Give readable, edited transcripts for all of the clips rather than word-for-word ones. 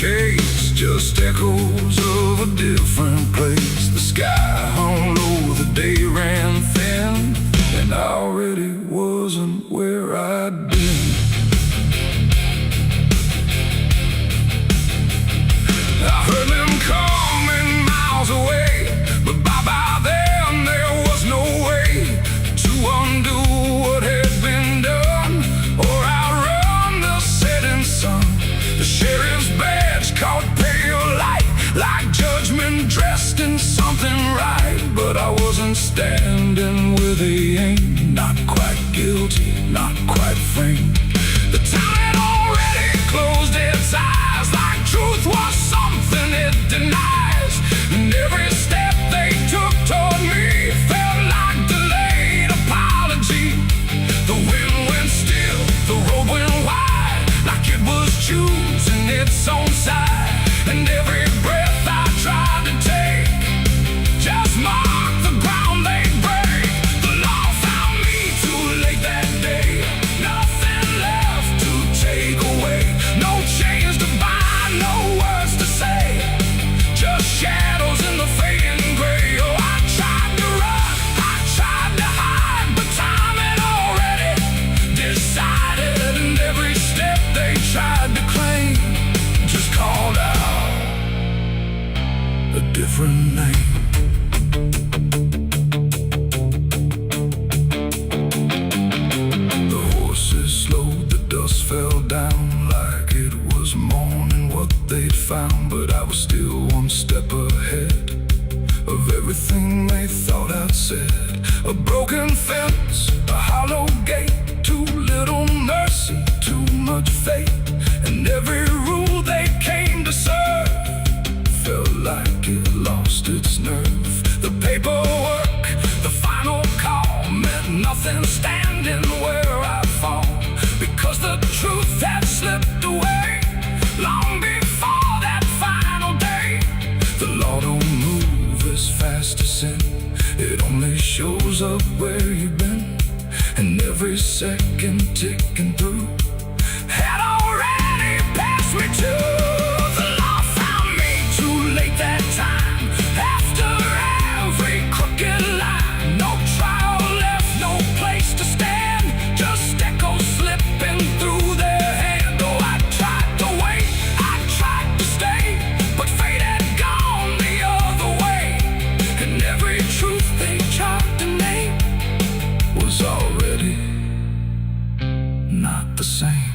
case, just echoes of a different place. The sky hung low, the day ran thin, and I already wasn't where I'd been. I heard them coming miles away, but by then there was no way to undo what had been done or outrun the setting sun. The sheriff's badge caught pale light, like judgment dressed in something right. But I wasn't standing where they aimed, not quite guilty, not quite framed. The town had already closed its eyes, like truth was something it denies. And every step they took toward me felt like delayed apology. The wind went still, the road went wide, like it was choosing its own side. And every breath I tried to take just marked the ground they break. The law found me too late that day, nothing left to take away. No chains to bind, no words to say, just shadows in the fading gray. Oh, I tried to run, I tried to hide, but time had already decided. And every step they tried to claim just called out a different name. The horses slowed, the dust fell down like it was morning what they'd found. But I was still one step ahead of everything they thought I'd said. A broken fence, a hollow gate, too little mercy, too much fate. And every rule they came to serve felt like it lost its nerve. The paperwork, the final call, meant nothing standing where I fall, because the truth had slipped away long before that final day. The law don't move as fast as sin, it only shows up where you've been. And every second ticking through had already passed me too. The law found me too late that time, after every crooked line. No trial left, no place to stand, just echoes slipping through their hand. Oh, I tried to wait, I tried to stay, but fate had gone the other way. And every truth they tried to name was already not the same.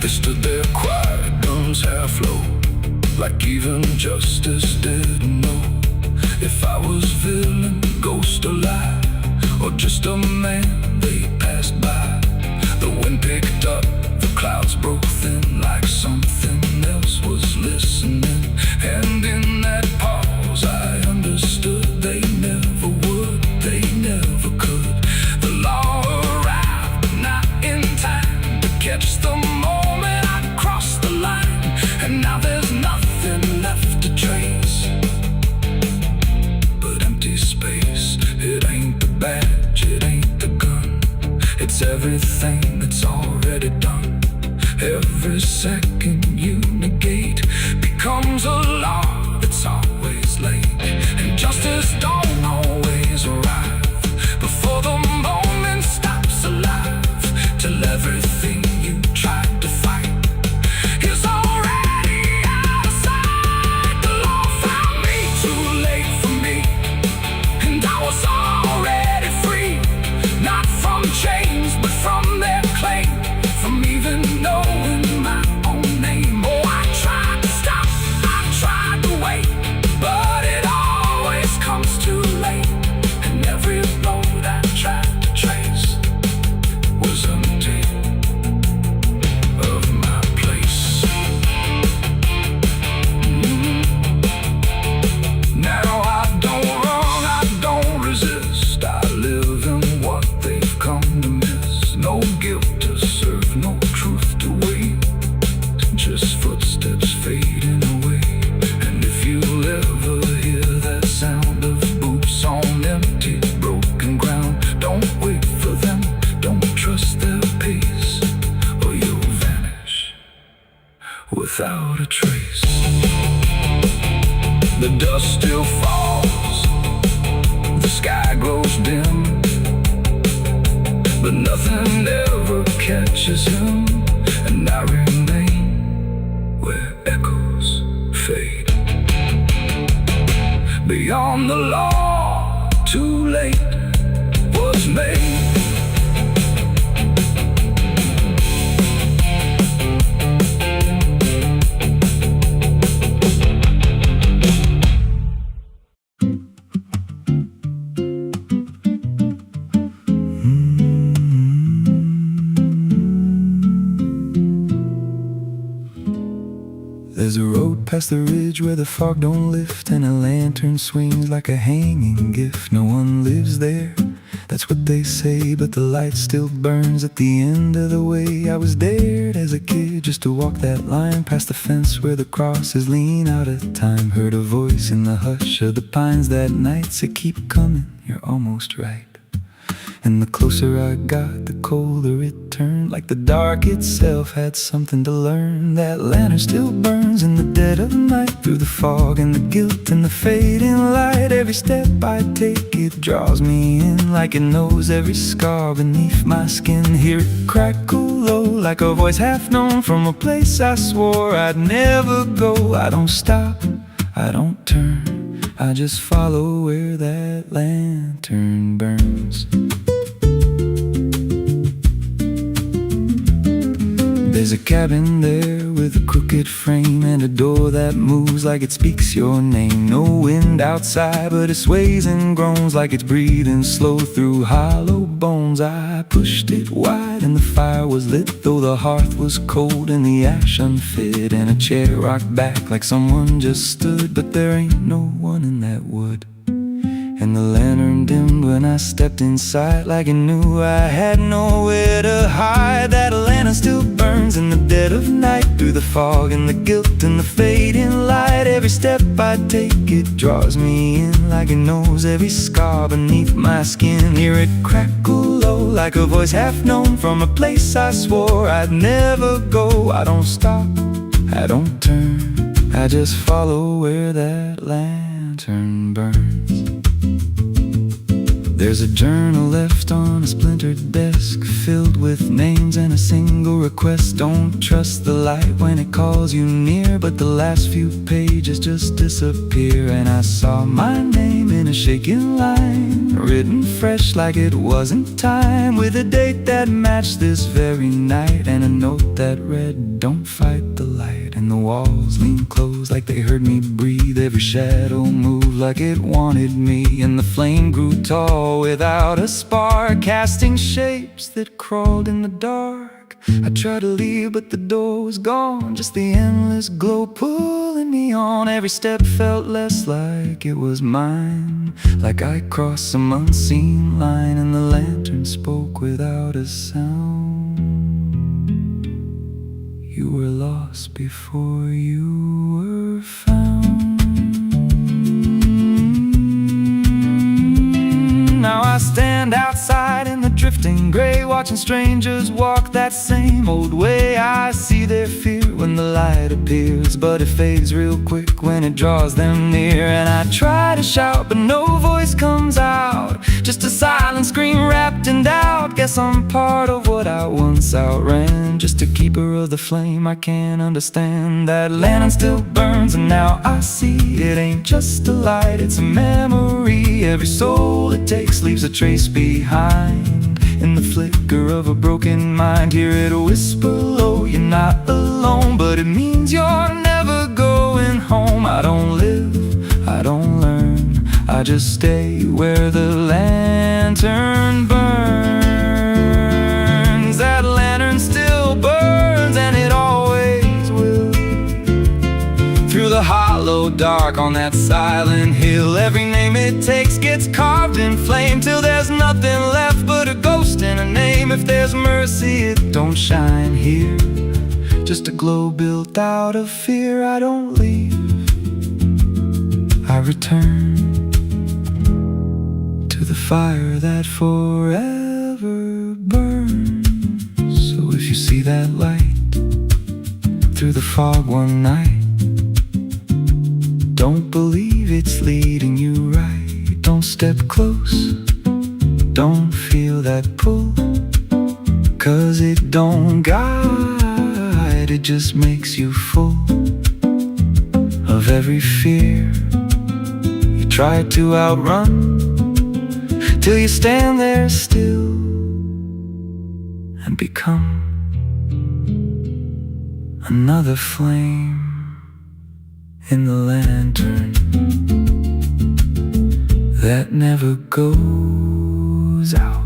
They stood there quiet, guns half low, like even justice didn't know if I was villain, ghost or lie, or just a man they passed by. The wind picked up, the clouds broke thin, like something else was listening. And in that pause I understood they never would, they never could. The law arrived, but not in time to catch the moment I crossed the line. And now there's nothing left to trace but empty space. It ain't the badge, it ain't the gun, it's everything that's already done. Every second you negate becomes a law that's always late. And justice don't always arrive before the moment stops alive, till everything you tried to fight is already out of sight. The law found me too late for me, and I was already free, not from chains but from their claim, from even knowing my own name. Oh, I tried to stop, I tried trace. The dust still falls, the sky grows dim, but nothing ever catches him, and I remain where echoes fade. Beyond the law, too late was made. There's a road past the ridge where the fog don't lift, and a lantern swings like a hanging gift. No one lives there, that's what they say, but the light still burns at the end of the way. I was dared as a kid just to walk that line past the fence where the crosses lean out of time. Heard a voice in the hush of the pines that night say, keep coming, you're almost right. And the closer I got, the colder it turned, like the dark itself had something to learn. That lantern still burns in the dead of night, through the fog and the guilt and the fading light. Every step I take, it draws me in, like it knows every scar beneath my skin. Hear it crackle low, like a voice half known from a place I swore I'd never go. I don't stop, I don't turn, I just follow where that lantern burns. There's a cabin there with a crooked frame, and a door that moves like it speaks your name. No wind outside, but it sways and groans like it's breathing slow through hollow bones. I pushed it wide and the fire was lit, though the hearth was cold and the ash unfit, and a chair rocked back like someone just stood. But there ain't no one in that wood. And the lantern dimmed when I stepped inside, like it knew I had nowhere to hide. That lantern still burns in the dead of night, through the fog and the guilt and the fading light. Every step I take, it draws me in, like it knows every scar beneath my skin. Hear it crackle low, like a voice half known from a place I swore I'd never go. I don't stop, I don't turn, I just follow where that lantern burns. There's a journal left on a splintered desk, filled with names and a single request. Don't trust the light when it calls you near, but the last few pages just disappear. And I saw my name in a shaking line, written fresh like it wasn't time, with a date that matched this very night, and a note that read, don't fight the light. And the walls leaned close like they heard me breathe, every shadow moved like it wanted me, and the flame grew tall without a spark, casting shapes that crawled in the dark. I tried to leave, but the door was gone, just the endless glow pulling me on. Every step felt less like it was mine, like I crossed some unseen line, and the lantern spoke without a sound. You were lost before you were found. Now I stand outside in the drifting gray, watching strangers walk that same old way. I see their fear when the light appears, but it fades real quick when it draws them near. And I try to shout, but no voice comes out, just a silent scream wrapped in doubt. Guess I'm part of what I once outran, just a keeper of the flame I can't understand. That lantern still burns, and now I see it ain't just a light, it's a memory. Every soul it takes leaves a trace behind, in the flicker of a broken mind. Hear it whisper low, you're not alone, but it means you're never going home. I don't live, I don't learn, I just stay where the lantern burns. That lantern still burns, and it always will, through the hollow dark on that silent hill. Every name it takes gets carved in flame, till there's nothing left but a ghost and a name. If there's mercy, it don't shine here, just a glow built out of fear. I don't leave, I return to the fire that forever burns. So if you see that light through the fog one night, it's leading you right. Don't step close, don't feel that pull, 'cause it don't guide, it just makes you full of every fear you try to outrun, till you stand there still and become another flame in the lantern that never goes out.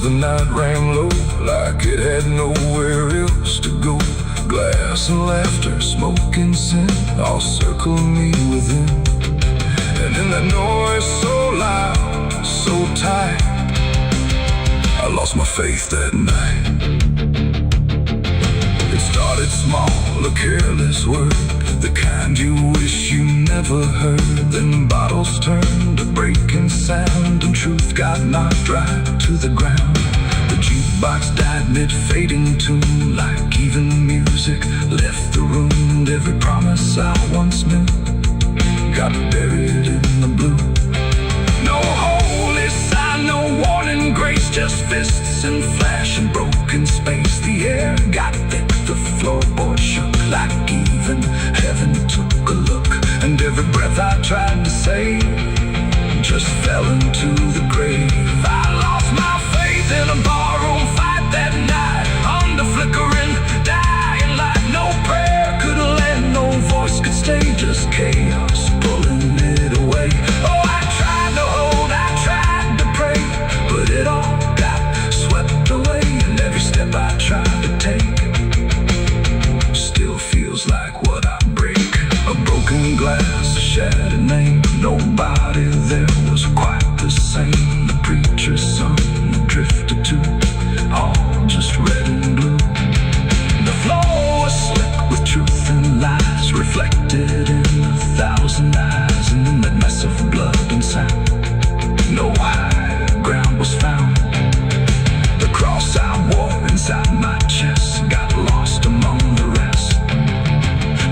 The night rang low like it had nowhere else to go. Glass and laughter, smoke and sin all circled me within. And in that noise so loud, so tight, I lost my faith that night. It started small, a careless word, the kind you wish you never heard. Then bottles turned to breaking sound, and truth got knocked right to the ground. The jukebox died mid-fading tune, like even music left the room. And every promise I once knew got buried in the blue. No holy sign, no warning grace, just fists and flash and broken space. The air got thick, the floorboard shook, like even heaven took a look. And every breath I tried to save just fell into the grave. I lost my faith in a barroom fight that night, under flickering, dying light. No prayer could land, no voice could stay, just chaos pulling it away. Oh, I tried to hold, I tried to pray, but it all got swept away. And every step I tried to take still feels like what I break. A broken glass, a shattered name, nobody there was quite the same. The preacher's son drifted to all just red and blue. The floor was slick with truth and lies, reflected in 1,000 eyes. And in that mess of blood and sound, no higher ground was found. The cross I wore inside my chest got lost among the rest.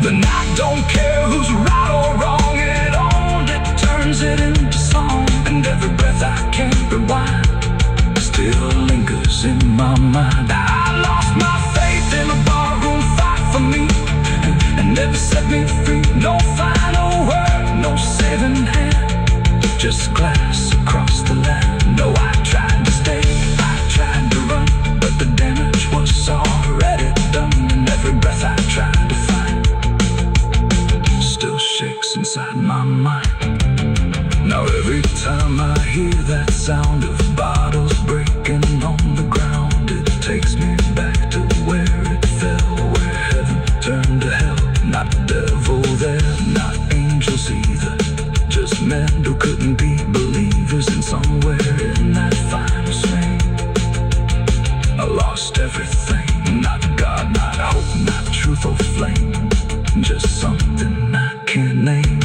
The night don't care who's right or wrong, it owned it, turns it into song. And every breath I can't rewind still lingers in my mind. I lost my faith in a barroom fight for me, and never set me free. No final word, no saving hand, just glass across the land. No, I tried to stay, I tried to run, but the damage was already done. And every breath I tried to find still shakes inside my mind. Now every time I hear that sound of bottles breaking on the ground, it takes me back to where it fell, where heaven turned to hell. Not devil there, not angels either, just men who couldn't be believers. And somewhere in that final swing, I lost everything. Not God, not hope, not truth or flame, just something I can't name.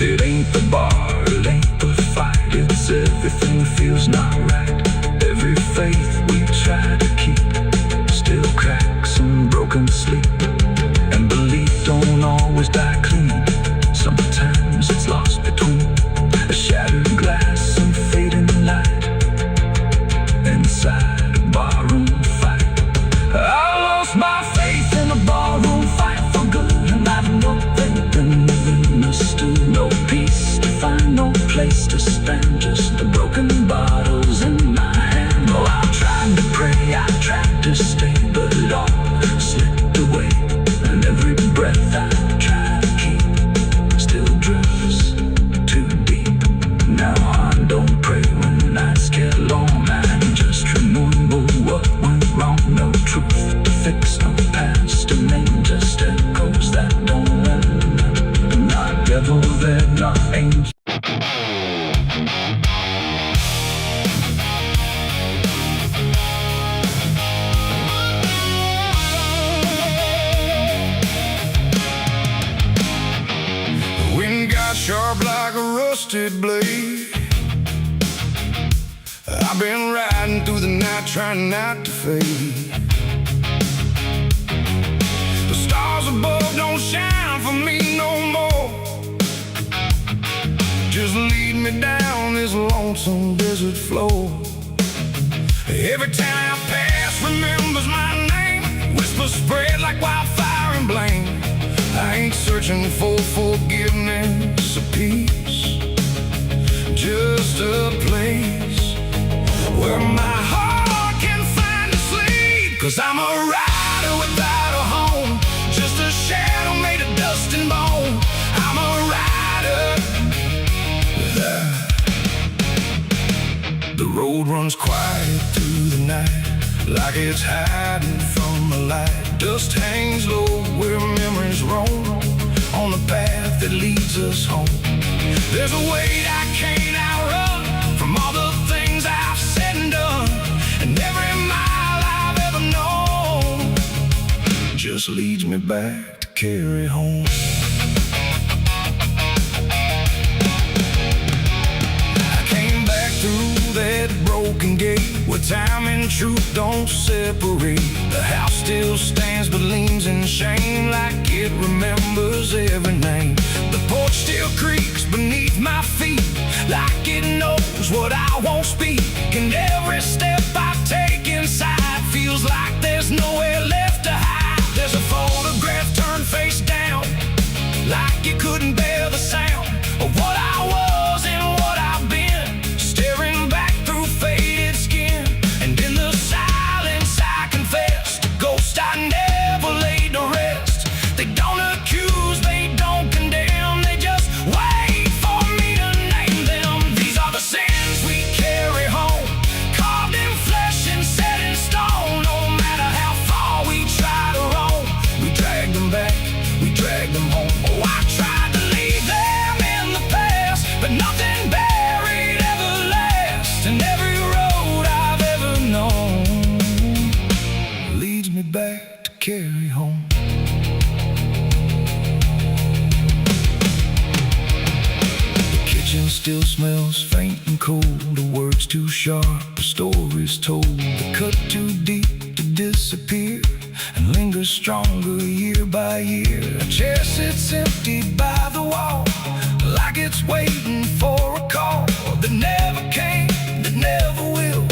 It ain't the bar, it ain't the fight, it's everything that feels not right. Every faith we try to keep still cracks and broken sleep. And belief don't always die clean, sometimes it's lost between a shattered glass and fading light inside a barroom fight. I lost my faith in a barroom fight for good, and I've nothing been understood. No peace to find, no place to stand, just the broken bottles in my hand. Oh, I'll try rusted blade. I've been riding through the night trying not to fade. The stars above don't shine for me no more. Just lead me down this lonesome desert floor. Every town I pass remembers my name. Whispers spread like wildfire and blame. I ain't searching for forgiveness or peace, just a place where my heart can find a sleep. 'Cause I'm a rider without a home, just a shadow made of dust and bone. I'm a rider. The road runs quiet through the night, like it's hiding from the light. Dust hangs low where memories roam, on the path that leads us home. There's a weight I can't outrun, from all the things I've said and done. And every mile I've ever known just leads me back to carry home. I came back through that broken gate, where time and truth don't separate. The house still stands but leans in shame, like it remembers every name. The porch still creaks beneath my feet, like it knows what I won't speak. And every step I take inside feels like there's nowhere left to hide. There's a photograph turned face down, like you couldn't bear the sound of what I was and what I've been, staring back through faded skin. And in the silence I confess, the ghost I never laid to rest. They don't accuse, they don't condemn, they just wait for me to name them. These are the sins we carry home, carved in flesh and set in stone. No matter how far we try to roam, we drag them back, we drag them home. Oh, I tried to leave them in the past, but nothing buried ever lasts. And every road I've ever known leads me back to carry home. The kitchen still smells faint and cold, the words too sharp, the stories told. The cut too deep to disappear, and lingers stronger year by year. A chair sits empty by the wall, like it's waiting for a call that never came, that never will,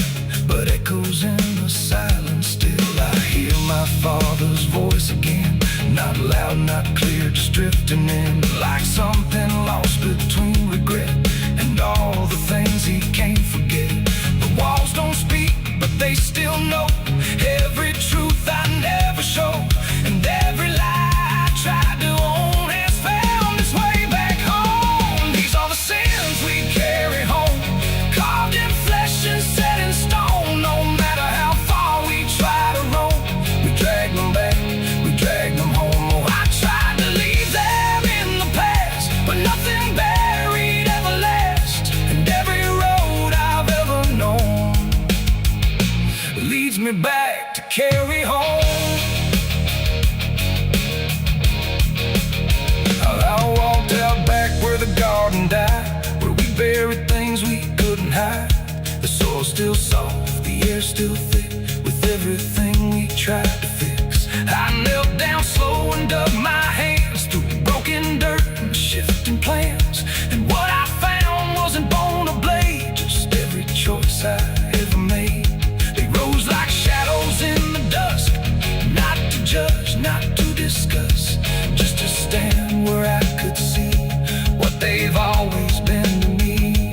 but echoes in the silence still. I hear my father's voice again, not loud, not clear, just drifting in, like something lost between regret and all the things he can't forget. The walls don't speak, but they still know every truth I never show, and every lie I tried to own has found its way back home. These are the sins we carry home, carved in flesh and set in stone. No matter how far we try to roam, we drag them back, we drag them home. Oh, I tried to leave them in the past, but nothing buried ever lasts. And every road I've ever known leads me back to carry home. I walked out back where the garden died, where we buried things we couldn't hide. The soil's still soft, the air's still thick, with everything we tried to fix. I knelt down slow and dug my hands through broken dirt and shifting plans. And what I found wasn't bone or blade, just every choice I ever made. They rose like shadows in the dusk, not to judge, not to discuss, just to stand where I could see what they've always been to me.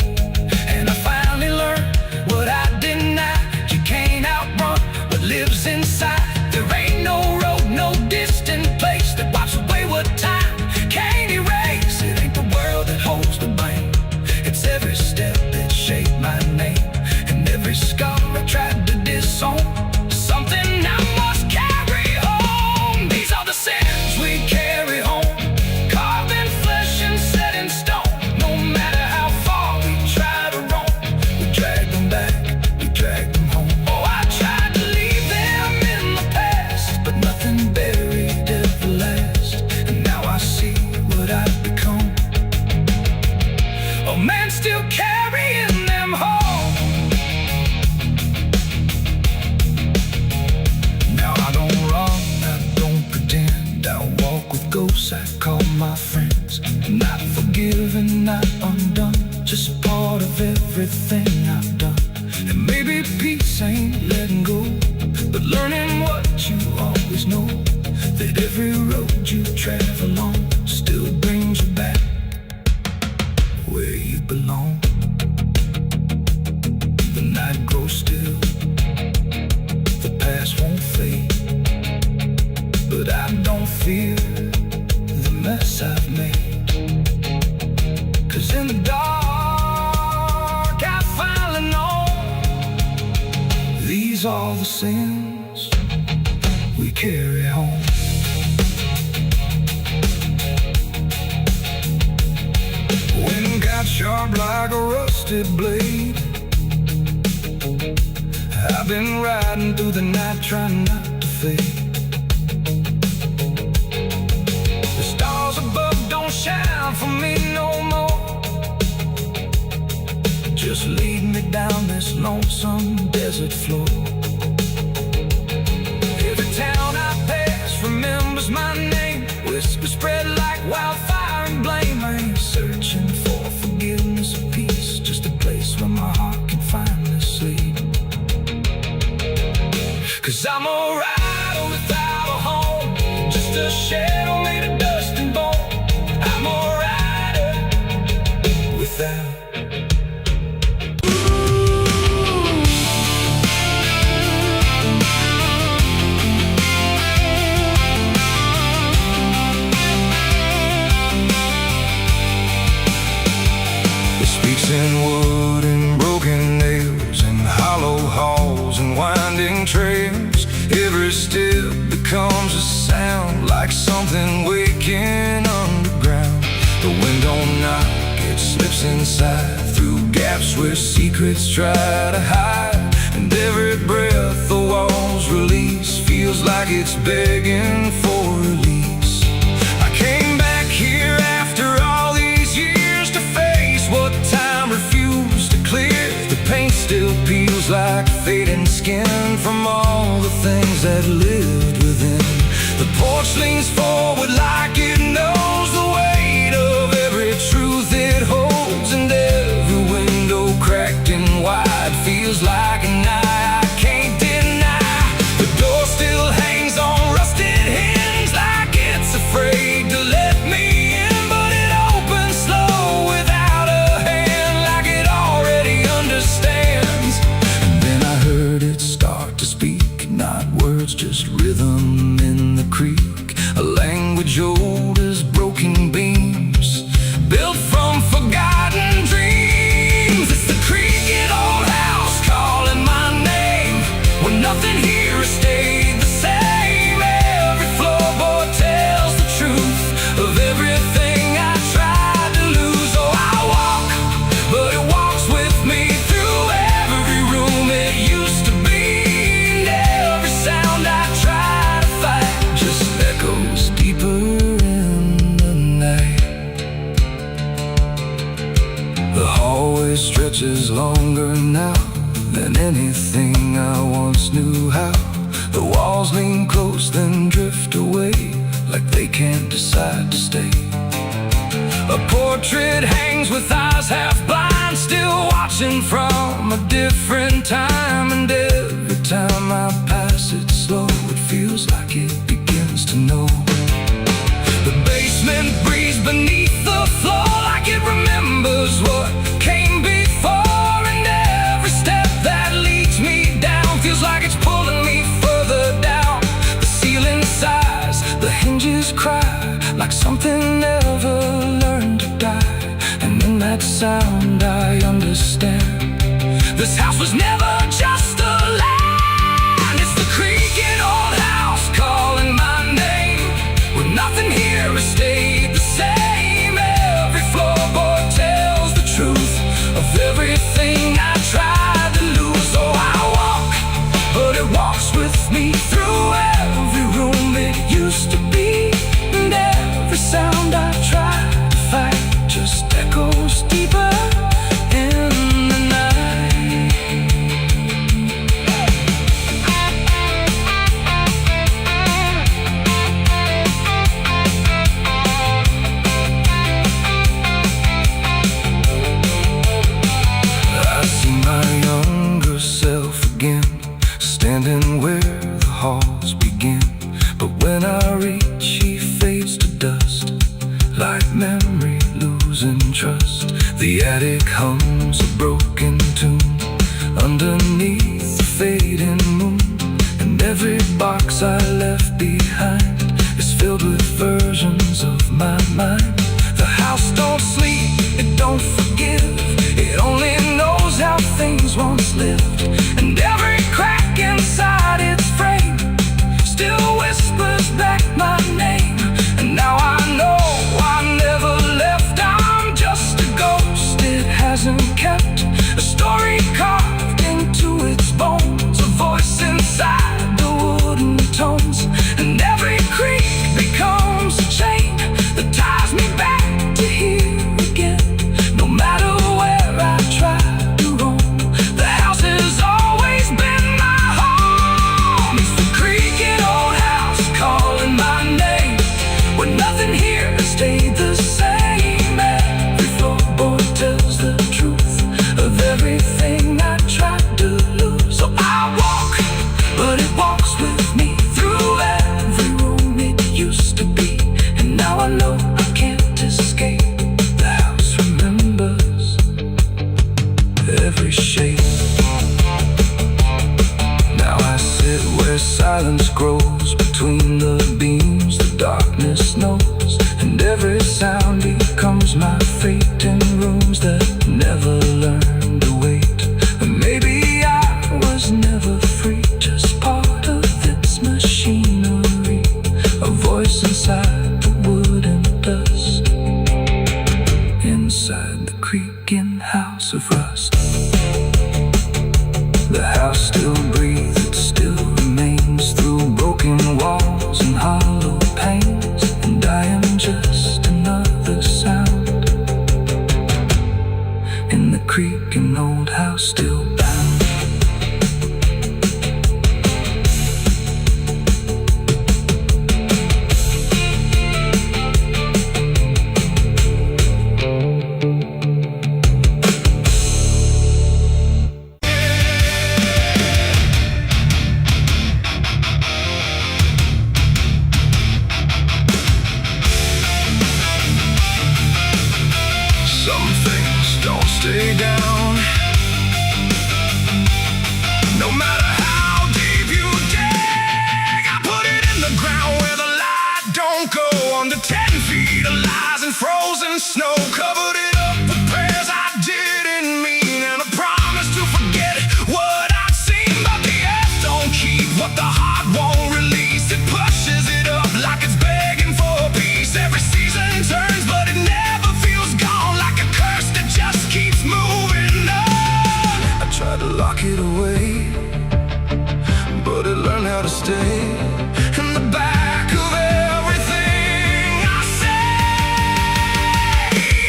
And I finally learned what I denied: you can't outrun what lives inside. There ain't no road, no distant place that wipes away what time can't erase. It ain't the world that holds the blame, it's every step that shaped my name, and every every road you travel on still brings you back where you belong. The night grows still, the past won't fade, but I don't fear the mess I've made. 'Cause in the dark I finally know these are the sins we carry home. Wind got sharp like a rusted blade. I've been riding through the night trying not to fade. The stars above don't shine for me no more. Just lead me down this lonesome desert floor. Every town I pass remembers my name. Whispers spread like wildfire and blame. I ain't searching for forgiveness or peace, just a place where my heart can finally sleep. 'Cause I'm a rider without a home, just a shadow made of dust and bone. I'm a rider without. In wood and broken nails, and hollow halls and winding trails. Every step becomes a sound, like something waking underground. The wind don't knock, it slips inside, through gaps where secrets try to hide. And every breath the walls release feels like it's begging for release. I came back here after all these years to face what time refused to clear. The paint still peels like fading skin from all the things that lived within. The porch leans forward like it knows the weight of every truth it holds. And every window cracked and wide feels like an eye I can't deny. The door still hangs on rusted hinges like it's afraid to let me in, but it opens slow without a hand, like it already understands. And then I heard it start to speak, not words, just rhythm in the creek. A language old as broken beams, built from forgotten dreams. It's the creaking old house calling my name, when nothing here has stayed the same. Every floorboard tells the truth of everything I tried to lose. Oh, I walk, but it walks with me through every room it used to be. And every sound I try to fight just echoes deeper in the night. The hallway stretches longer now than anything I once knew how. The walls lean close then drift away, like they can't decide to stay. A portrait hangs with eyes half blind, still watching from a different time. And every time I pass it slow, it feels like it begins to know. The basement breathes beneath the floor, like it remembers what came before. And every step that leads me down feels like it's pulling me further down. The ceiling sighs, the hinges cry, like something never learned to die. And in that sound I understand, this house was never just a land. It's the creaking old house calling my name, when nothing here has stayed the same. Every floorboard tells the truth of everything I tried to lose. Oh, I walk, but it walks with me through every room it used to be. And every sound I try to fight just echoes deeper in the night. beneath the fading moon. And every box I left behind is filled with versions of my mind. The house don't sleep, it don't forgive, it only knows how things once lived. And every crack inside its frame still whispers back my name. And now I know I never left, I'm just a ghost. It hasn't kept a story carved into its bones, a voice inside the wooden tones. And every creak becomes a chain that ties me back to here again. No matter where I try to roam, the house has always been my home. It's the creaking old house calling my name, when nothing here has stayed the same. Every floorboard tells the truth of everything I tried to lose. So I walk, but it walks with me through every room it used to be. And now I know I can't escape. The house remembers every shape. Now I sit where silence grows between the beams, the darkness knows. And every sound becomes my fate in rooms that never learned to wait. And maybe I was never free, just part of its machinery, a voice inside the wood and dust, inside the creaking house of rust. The house still breathes, it still remains through broken walls and hollow panes. And I am just another sound in the creaking old house still bound. Some things don't stay down, no matter how deep you dig. I put it in the ground where the light don't go. Under 10 feet of lies and frozen snow, covered it up with prayers I didn't mean, and a promise to forget what I'd seen. But the earth don't keep what the heart won't release. It pushes it up like it's begging for peace. Every season turns, but it never feels gone, like a curse that just keeps moving on. I tried to lock it away, but it learned how to stay In the back of everything I say,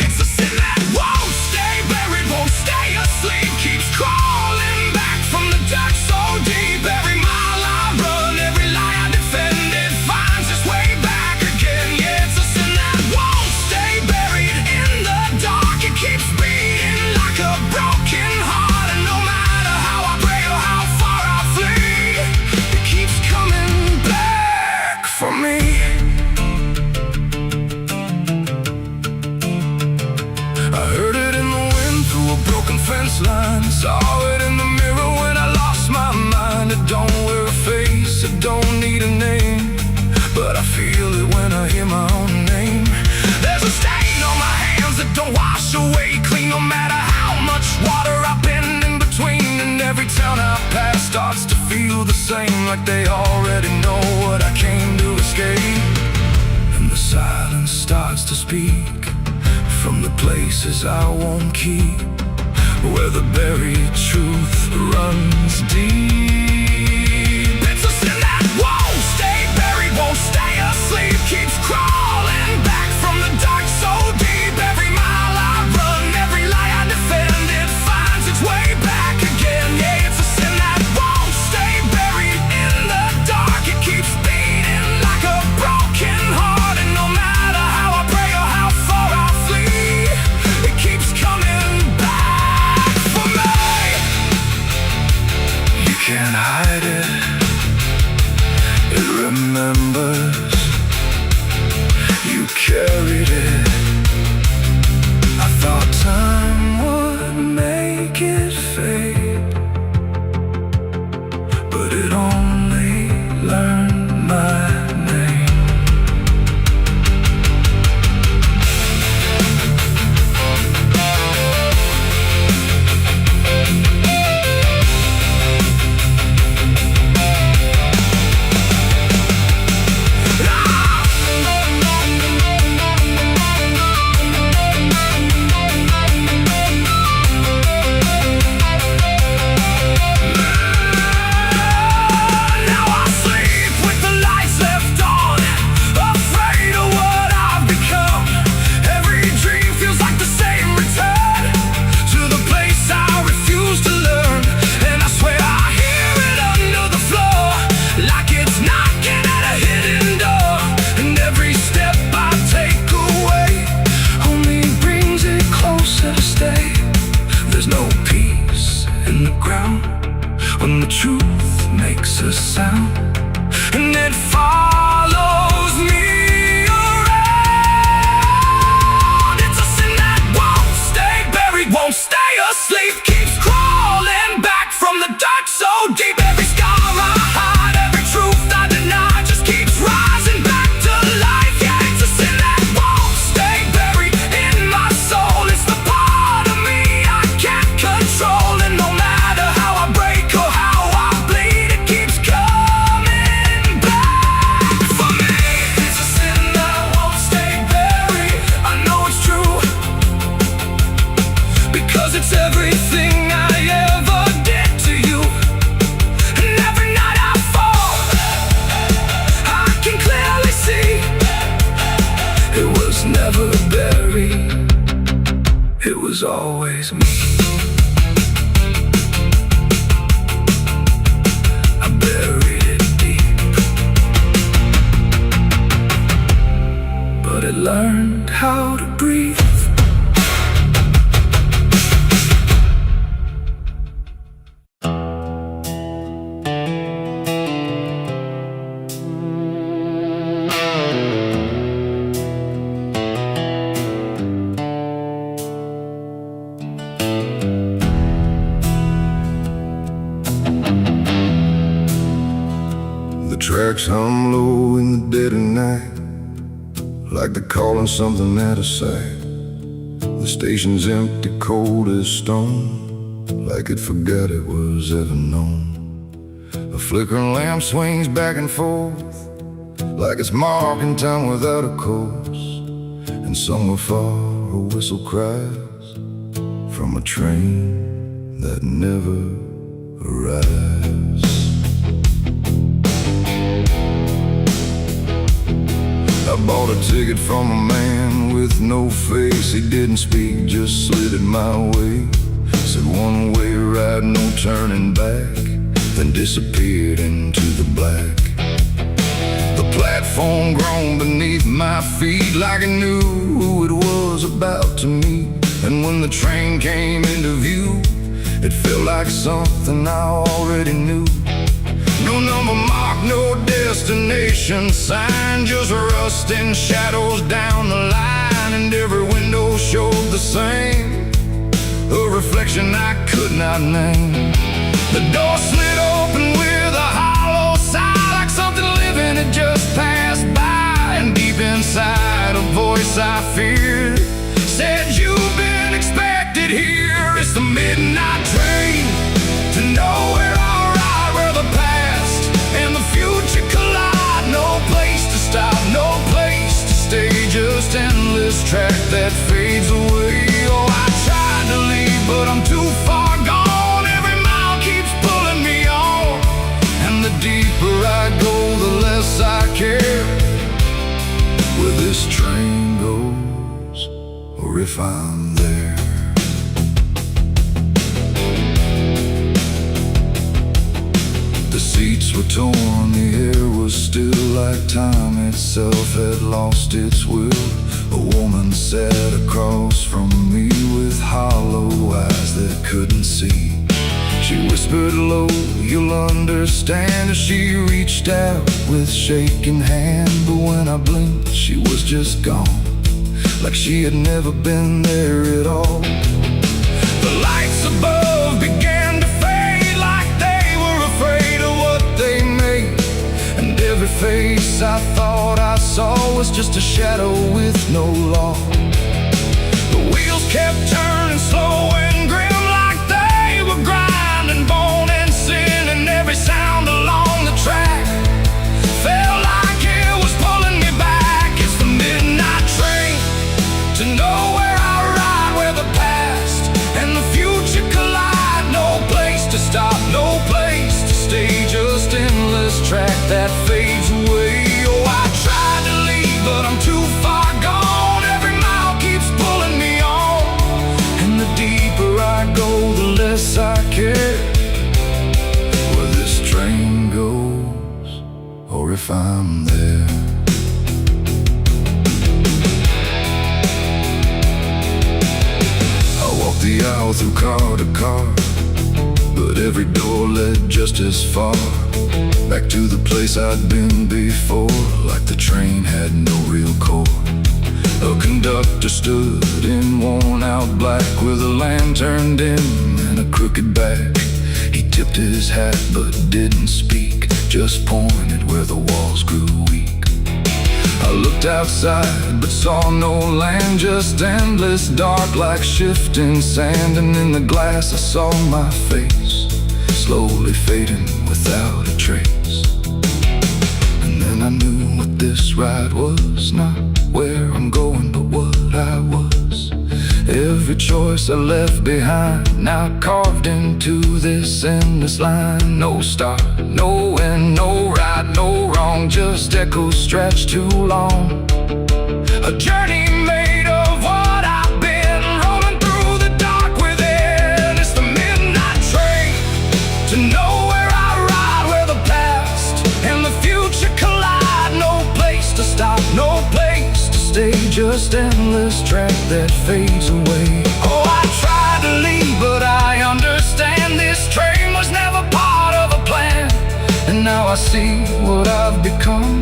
it's a sin that won't stay buried, won't stay asleep, keeps crawling back from the dark so deep. Every mile I run, every lie I defend, it finds its way back again. Yeah, it's a sin that won't stay buried in the dark. It keeps beating like a broken heart, and no matter how I pray or how far I flee, it keeps coming back for me. I heard it in the wind through a broken fence line, saw it in the mirror when I lost my mind. It don't wear a face, it don't need a name, but I feel it when I hear my own name. There's a stain on my hands that don't wash away clean, no matter how much water I've been in between. And every town I pass starts to feel the same, like they already know what I came to escape. And the silence starts to speak from the places I won't keep, where the buried truth runs deep. It's a sin that won't stay buried, won't stay asleep, keeps crawling back from the dark so deep. Every mile I run, every lie I defend, it finds its way back again. Yeah, it's a sin that won't stay buried in the dark. It keeps beating like a broken heart, and no matter how I pray or how far I flee, it keeps coming back for me. You can't hide it, it remembers. You carried it. I thought time would make it fade, when the truth makes a sound, and it follows me around. It's a sin that won't stay buried, won't stay asleep, keeps crawling back from the dark so deep. Every scar I hide, every truth I deny, just keeps rising back to life. Yeah, it's a sin that won't stay buried in my soul. It's the part of me I can't control, and no matter how I break or how I bleed, it keeps coming back for me. It's a sin that won't stay buried. I know it's true, because it's everything I ever did to you. And every night I fall, I can clearly see it was never buried, it was always me. I buried it deep, but it learned how to breathe. The tracks hum low in the dead of night, like they're calling something out of sight. The station's empty, cold as stone, like it forgot it was ever known. A flickering lamp swings back and forth, like it's marking time without a course. And somewhere far a whistle cries from a train that never arrives. I bought a ticket from a man with no face. He didn't speak, just slid it my way. Said one-way ride, no turning back, then disappeared into the black. The platform groaned beneath my feet, like it knew who it was about to meet. And when the train came into view, it felt like something I already knew. No number mark, no destination sign, just rusting shadows down the line. And every window showed the same, a reflection I could not name. The door slid open with a hollow sigh, like something living had just passed by. And deep inside a voice I feared said, "You've been expected here." It's the midnight train to nowhere, alright, where the past and the future collide. No place to stop, no place to stay, just endless track that fades away. Oh, I tried to leave, but I'm too far gone. Every mile keeps pulling me on, and the deeper I go, the less I care where this train goes, or if I'm there. The seats were torn, the air was still, like time itself had lost its will. A woman sat across from me with hollow eyes that couldn't see. She whispered low, "You'll understand," as she reached out with shaking hand. But when I blinked, she was just gone, like she had never been there at all. The lights above began to fade, like they were afraid of what they made. And every face I thought I saw was just a shadow with no law. The wheels kept turning slow and grim, like they were grinding bone and sin. And every sound along the track felt like it was pulling me back. It's the midnight train to nowhere, I ride, where the past and the future collide. No place to stop, no place to stay, just endless track that fades away. Oh, I tried to leave, but I'm too far gone. Every mile keeps pulling me on, and the deeper I go, the less I care where this train goes, or if I'm there. I walked the aisle through car to car, but every door led just as far back to the place I'd been before. Like the train had no real core. A conductor stood in worn-out black with a lantern dim and a crooked back. He tipped his hat but didn't speak, just pointed where the walls grew weak. I looked outside but saw no land, just endless dark like shifting sand. And in the glass I saw my face, slowly fading without a trace. And then I knew what this ride was, not where I'm going but what I was. Every choice I left behind, now carved into this endless line. No start, no end, no right, no wrong, just echoes stretched too long. A journey made of what I've been, rolling through the dark within. It's the midnight train to nowhere I ride, where the past and the future collide. No place to stop, no place to stay, just endless track that fades away. Oh, I tried to leave, but I understand this train was never part of a plan. And now I see what I've become,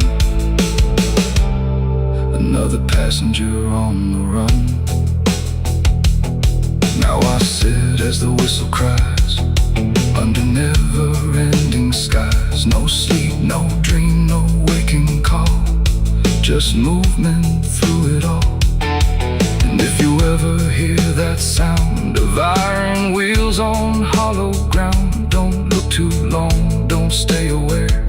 another passenger on the run. Now I sit as the whistle cries, under never-ending skies. No sleep, no dream, no waking call, just movement through it all. And if you ever hear that sound of iron wheels on hollow ground, don't look too long, don't stay aware,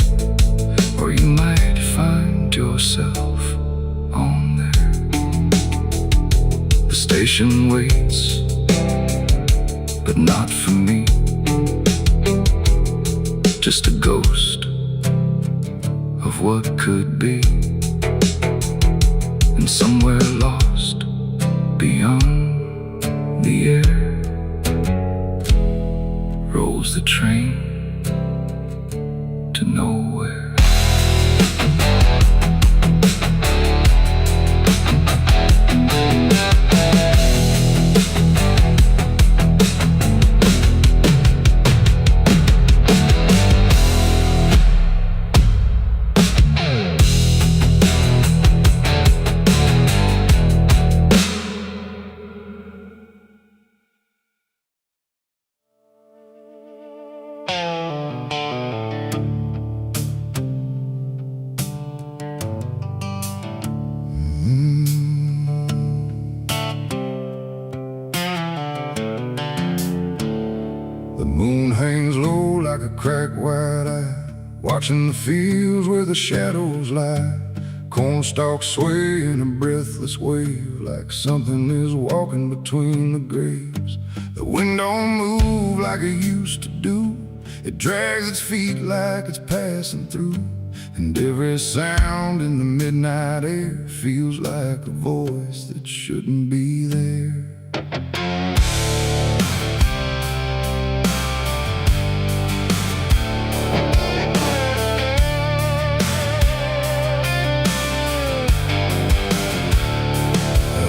or you might find yourself on there. The station waits, but not for me, just a ghost of what could be. And somewhere lost beyond the air rolls the train to nowhere. The moon hangs low like a cracked white eye, watching the fields where the shadows lie. Corn stalks sway in a breathless wave, like something is walking between the graves. The wind don't move like it used to do, it drags its feet like it's passing through. And every sound in the midnight air feels like a voice that shouldn't be there.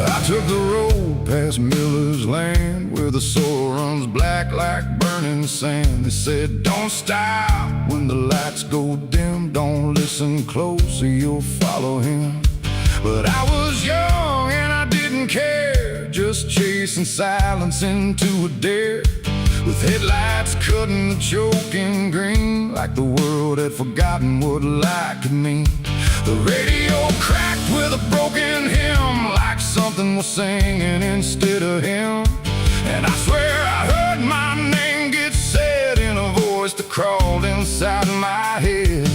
I took the road past Miller's land, where the soil runs black like burning sand. They said, don't stop when the lights go dim, don't listen close or you'll follow him. But I was young and I didn't care, just chasing silence into a dare, with headlights cutting the choking green, like the world had forgotten what light could mean. The radio cracked with a broken hymn, like something was singing instead of him. And I swear I heard my name get said in a voice that crawled inside my head.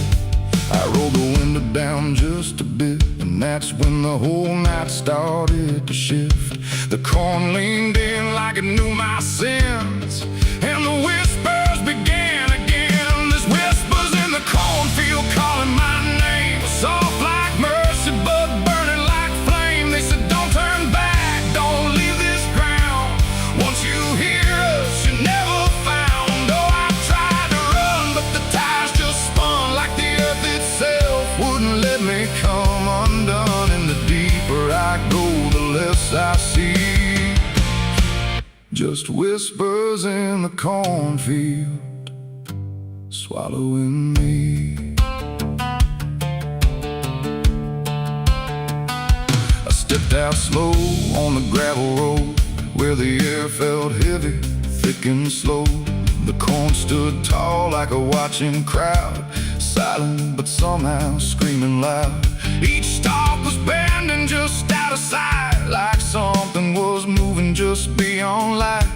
I rolled the window down just a bit, and that's when the whole night started to shift. The corn leaned in like it knew my sins, and the whispers began again. There's whispers in the cornfield calling my name, soft like mercy but burning like flame. They said, don't turn back, don't leave this ground. Once you hear us, you're never found. Oh, I tried to run, but the tires just spun, like the earth itself wouldn't let me come undone. And the deeper I go, the less I see. Just whispers in the cornfield, swallowing me. I stepped out slow on the gravel road, where the air felt heavy, thick and slow. The corn stood tall like a watching crowd, silent but somehow screaming loud. Each stalk was bending just out of sight, like something was moving just beyond light.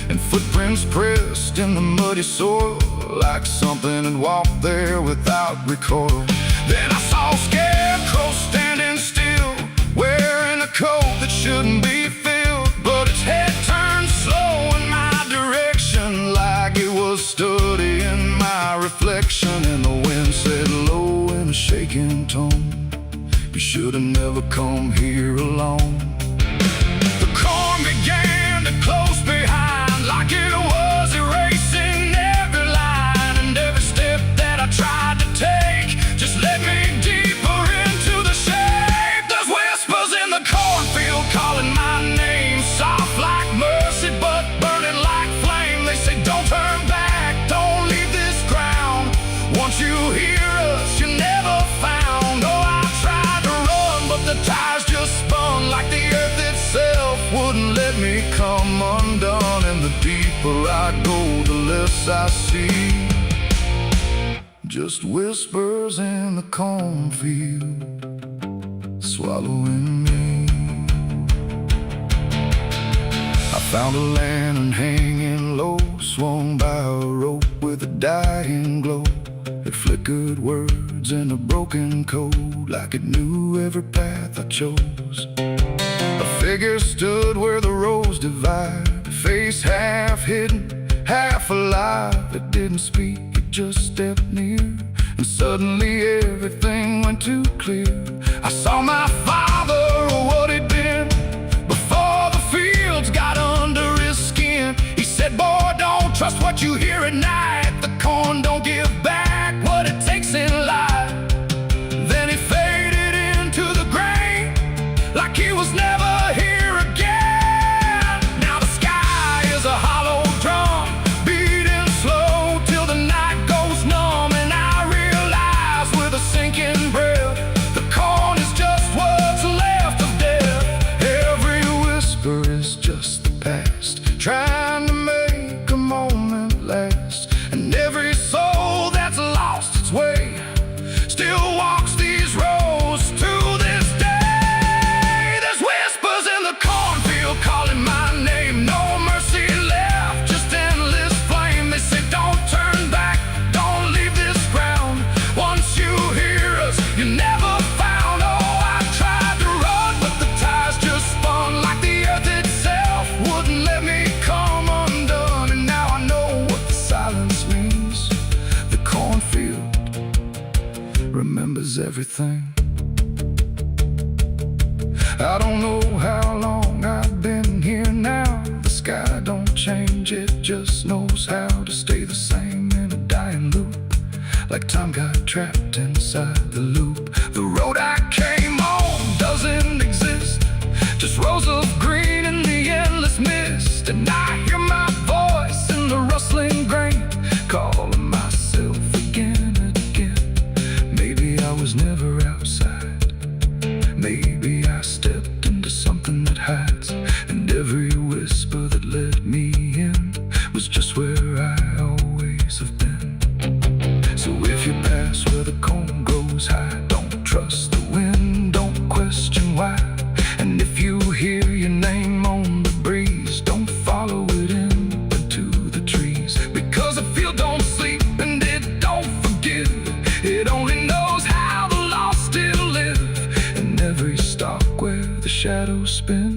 And footprints pressed in the muddy soil, like something had walked there without recoil. Then I saw a scarecrow standing still, wearing a coat that shouldn't be filled, but its head turned slow in my direction, like it was studying my reflection. And the wind said low in a shaking tone, "You should have never come here alone." The corn began to close behind, like it was erasing every line. And every step that I tried to take just led me deeper into the shade. There's whispers in the cornfield calling my name, soft like mercy but burning like flame. They say don't turn back, don't leave this ground. Once you hear us, you're never found. Oh, I tried to run, but the tires just spun, like the earth itself wouldn't let me come undone. And the deeper I go, the less I see. Just whispers in the cornfield, swallowing me. I found a lantern hanging low, swung by a rope with a dying glow. It flickered words in a broken code, like it knew every path I chose. A figure stood where the roads divide, face half hidden, half alive. It didn't speak, it just stepped near, and suddenly everything went too clear. I saw my father, or what he'd been, before the fields got under his skin. He said, "Boy, don't trust what you hear at night. The corn don't give back what it takes in life." Then he faded into the grain, like he was never here again. Now the sky is a hollow drum, beating slow till the night goes numb. And I realize with a sinking breath, the corn is just what's left of death. Every whisper is just the past, trying to make a moment last. And every soul that's lost its way still walks these roads to this day. There's whispers in the cornfield calling my name, no mercy left, just endless flame. They say don't turn back, don't leave this ground. Once you hear us, you're never found. Oh, I tried to run, but the tires just spun, like the earth itself wouldn't let me come undone. And now I know what the silence means. The cornfield remembers everything. I don't know how long I've been here now. The sky don't change, it just knows how to stay the same in a dying loop, like time got trapped inside the loop. The road I came on doesn't exist, just rows of green in the endless mist. And I hear my voice in the rustling grain, calling myself again and again. Maybe I was never outside, maybe I stepped into something that hides. And every whisper that let me in was just where I always have been. So if you pass where the corn grows high, don't trust the wind, don't question why. And if you hear your name on the breeze, don't follow it into the trees. Because the field don't sleep and it don't forgive, it only knows how the lost still live. And every stalk where the shadows spin,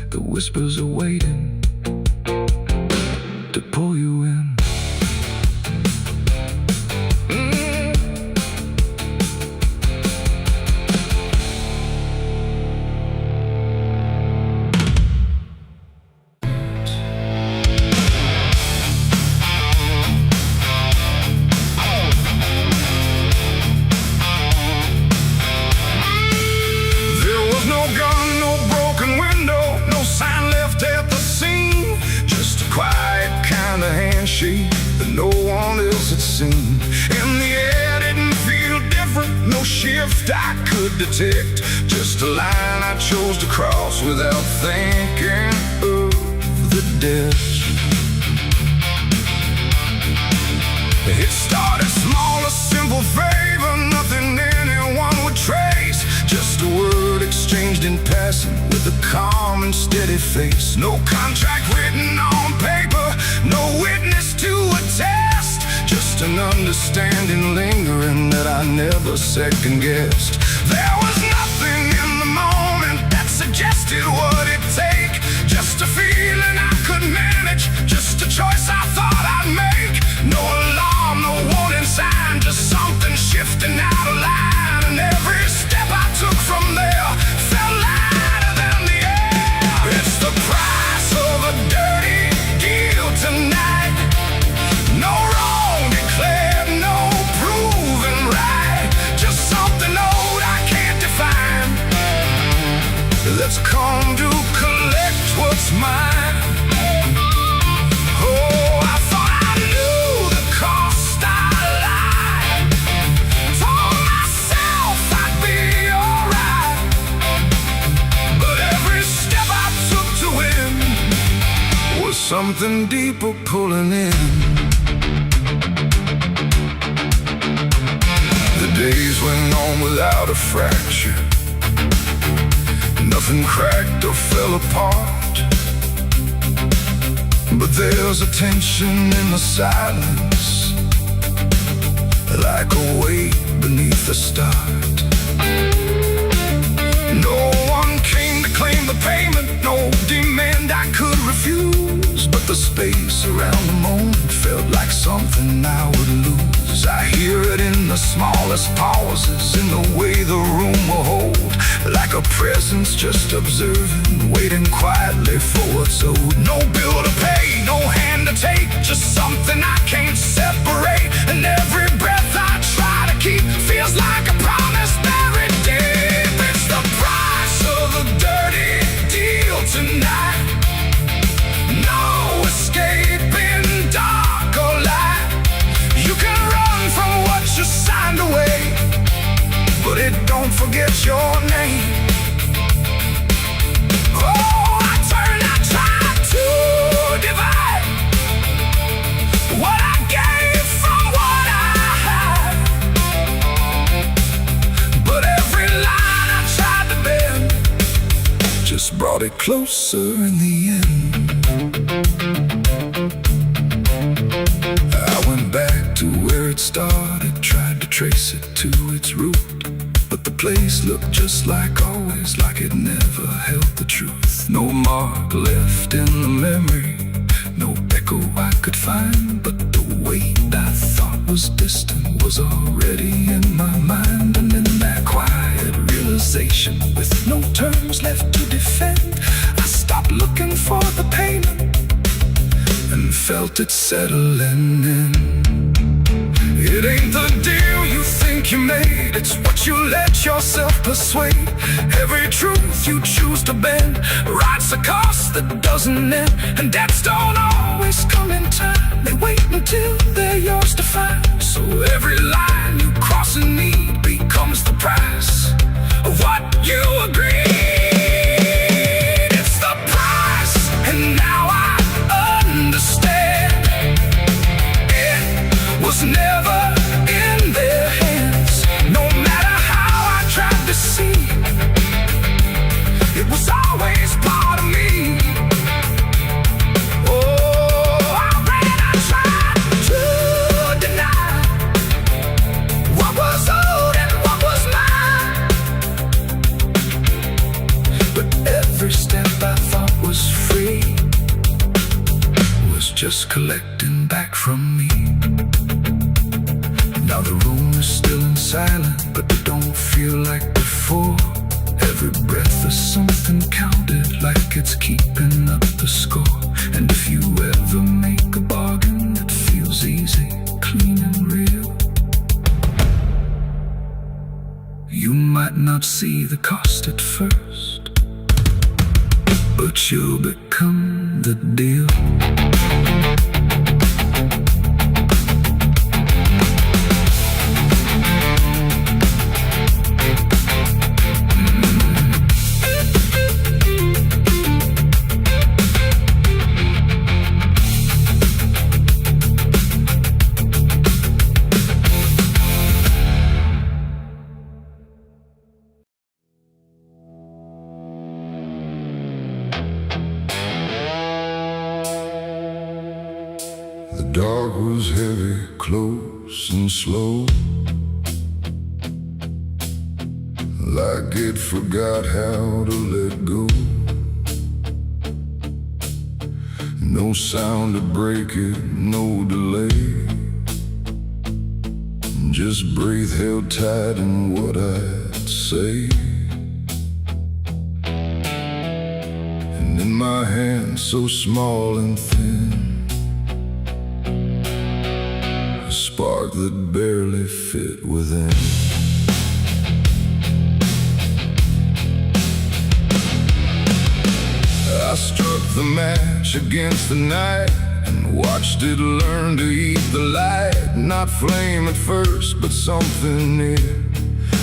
the whispers are waiting to pull you in. There was no gun, no broken window, no sign left at the scene. In the air didn't feel different, no shift I could detect. Just a line I chose to cross without thinking of the death. It started small, a simple favor, nothing anyone would trace. Just a word exchanged in passing with a calm and steady face. No contract written on paper, no witness to attest. Just an understanding lingering that I never second-guessed. There was nothing in the moment that suggested what it'd take. Just a feeling I could manage, just a choice I thought I'd make. No alarm, no warning sign, just something shifting out of line. And every step I took from there felt lighter than the air. It's the price of a dirty deal tonight. No wrong declared, no proven right. Just something old I can't define. Let's come to collect what's mine. Something deeper pulling in. The days went on without a fracture. Nothing cracked or fell apart. But there's a tension in the silence, like a weight beneath the start. No one came to claim the payment, no demand I could refuse. But the space around the moment felt like something I would lose. I hear it in the smallest pauses, in the way the room will hold. Like a presence just observing, waiting quietly for what's owed. No bill to pay, no hand to take, just something I can't separate. And every breath I try to keep feels like a promise buried deep. It's the price of a dirty deal tonight. No escaping dark or light. You can run from what you signed away, but it don't forget your name. Oh, I tried to divide what I gave from what I had. But every line I tried to bend just brought it closer in the end. I went back to where it started, tried to trace it to its root. But the place looked just like always, like it never held the truth. No mark left in the memory, no echo I could find. But the weight I thought was distant was already in my mind. And in that quiet realization, with no terms left to defend, I stopped looking for the payment and felt it settling in. It ain't the deal you think you made, it's what you let yourself persuade. Every truth you choose to bend writes a cost that doesn't end. And debts don't always come in time, they wait until they're yours to find. So every line you cross in need becomes the price of what you agreed. It's the price, and now I understand. It was never in their hands. No matter how I tried to see, it was always part of me. Oh, I tried to deny what was owed and what was mine. But every step I thought was free was just collecting back from me. Now the room is still in silence, but it don't feel like before. Every breath is something counted, like it's keeping up the score. And if you ever make a bargain that feels easy, clean and real, you might not see the cost at first, but you'll become the deal. close and slow, like it forgot how to let go. No sound to break it, no delay. Just breathe held tight in what I'd say. And in my hand so small and thin, a spark that barely fit within. I struck the match against the night and watched it learn to eat the light. Not flame at first, but something near,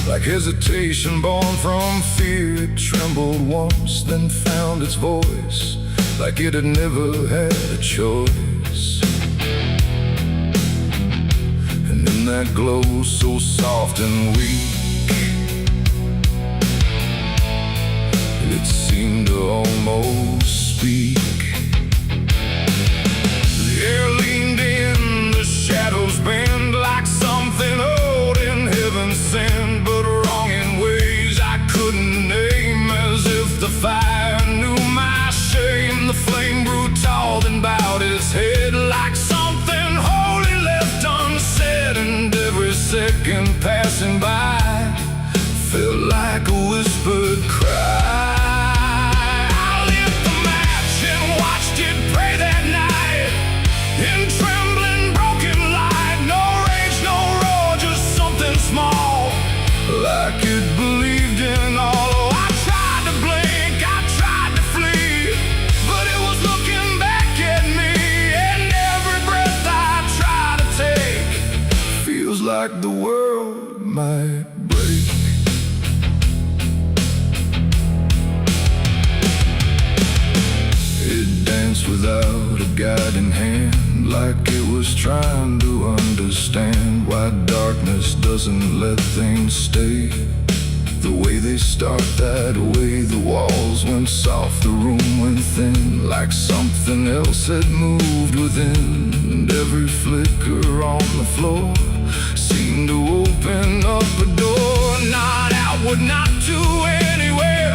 like hesitation born from fear. It trembled once, then found its voice, like it had never had a choice. And in that glow so soft and weak, it seemed to almost speak. The air leaned in, the shadows bend, like something old in heaven sent, but wrong in ways I couldn't name. As if the fire knew my shame, the flame grew tall, then bowed its head, like something holy left unsaid. And every second passing by felt like a whispered cry. In trembling, broken light, no rage, no roar, just something small, like it believed in all. Oh, I tried to blink, I tried to flee, but it was looking back at me. And every breath I try to take feels like the world might break. It danced without a guiding hand, like it was trying to understand why darkness doesn't let things stay the way they start. That way the walls went soft, the room went thin, like something else had moved within. And every flicker on the floor seemed to open up a door, not outward, not to anywhere,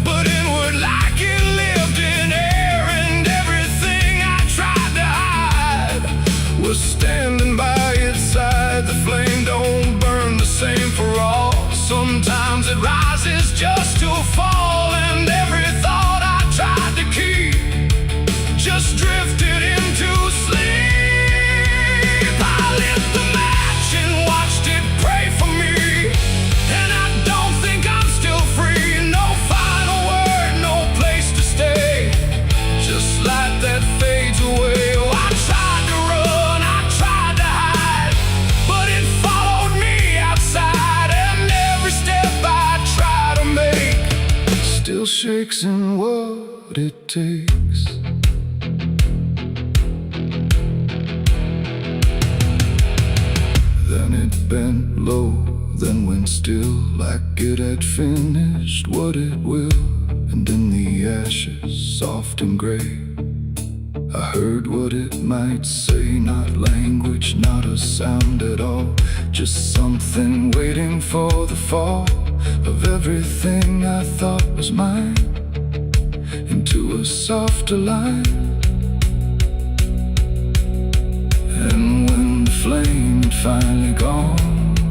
but inward, like it lived in air. Was standing by its side. The flame don't burn the same for all. Sometimes it rises just to fall. And every thought I tried to keep just drifted into sleep. I lit the match and watched it pray for me, and I don't think I'm still free. No final word, no place to stay, just light that fades away. Oh, I tried to run, still shakes in what it takes. Then it bent low, then went still, like it had finished what it will. And in the ashes, soft and gray, I heard what it might say. Not language, not a sound at all, just something waiting for the fall of everything I thought was mine into a softer line. And when the flame had finally gone,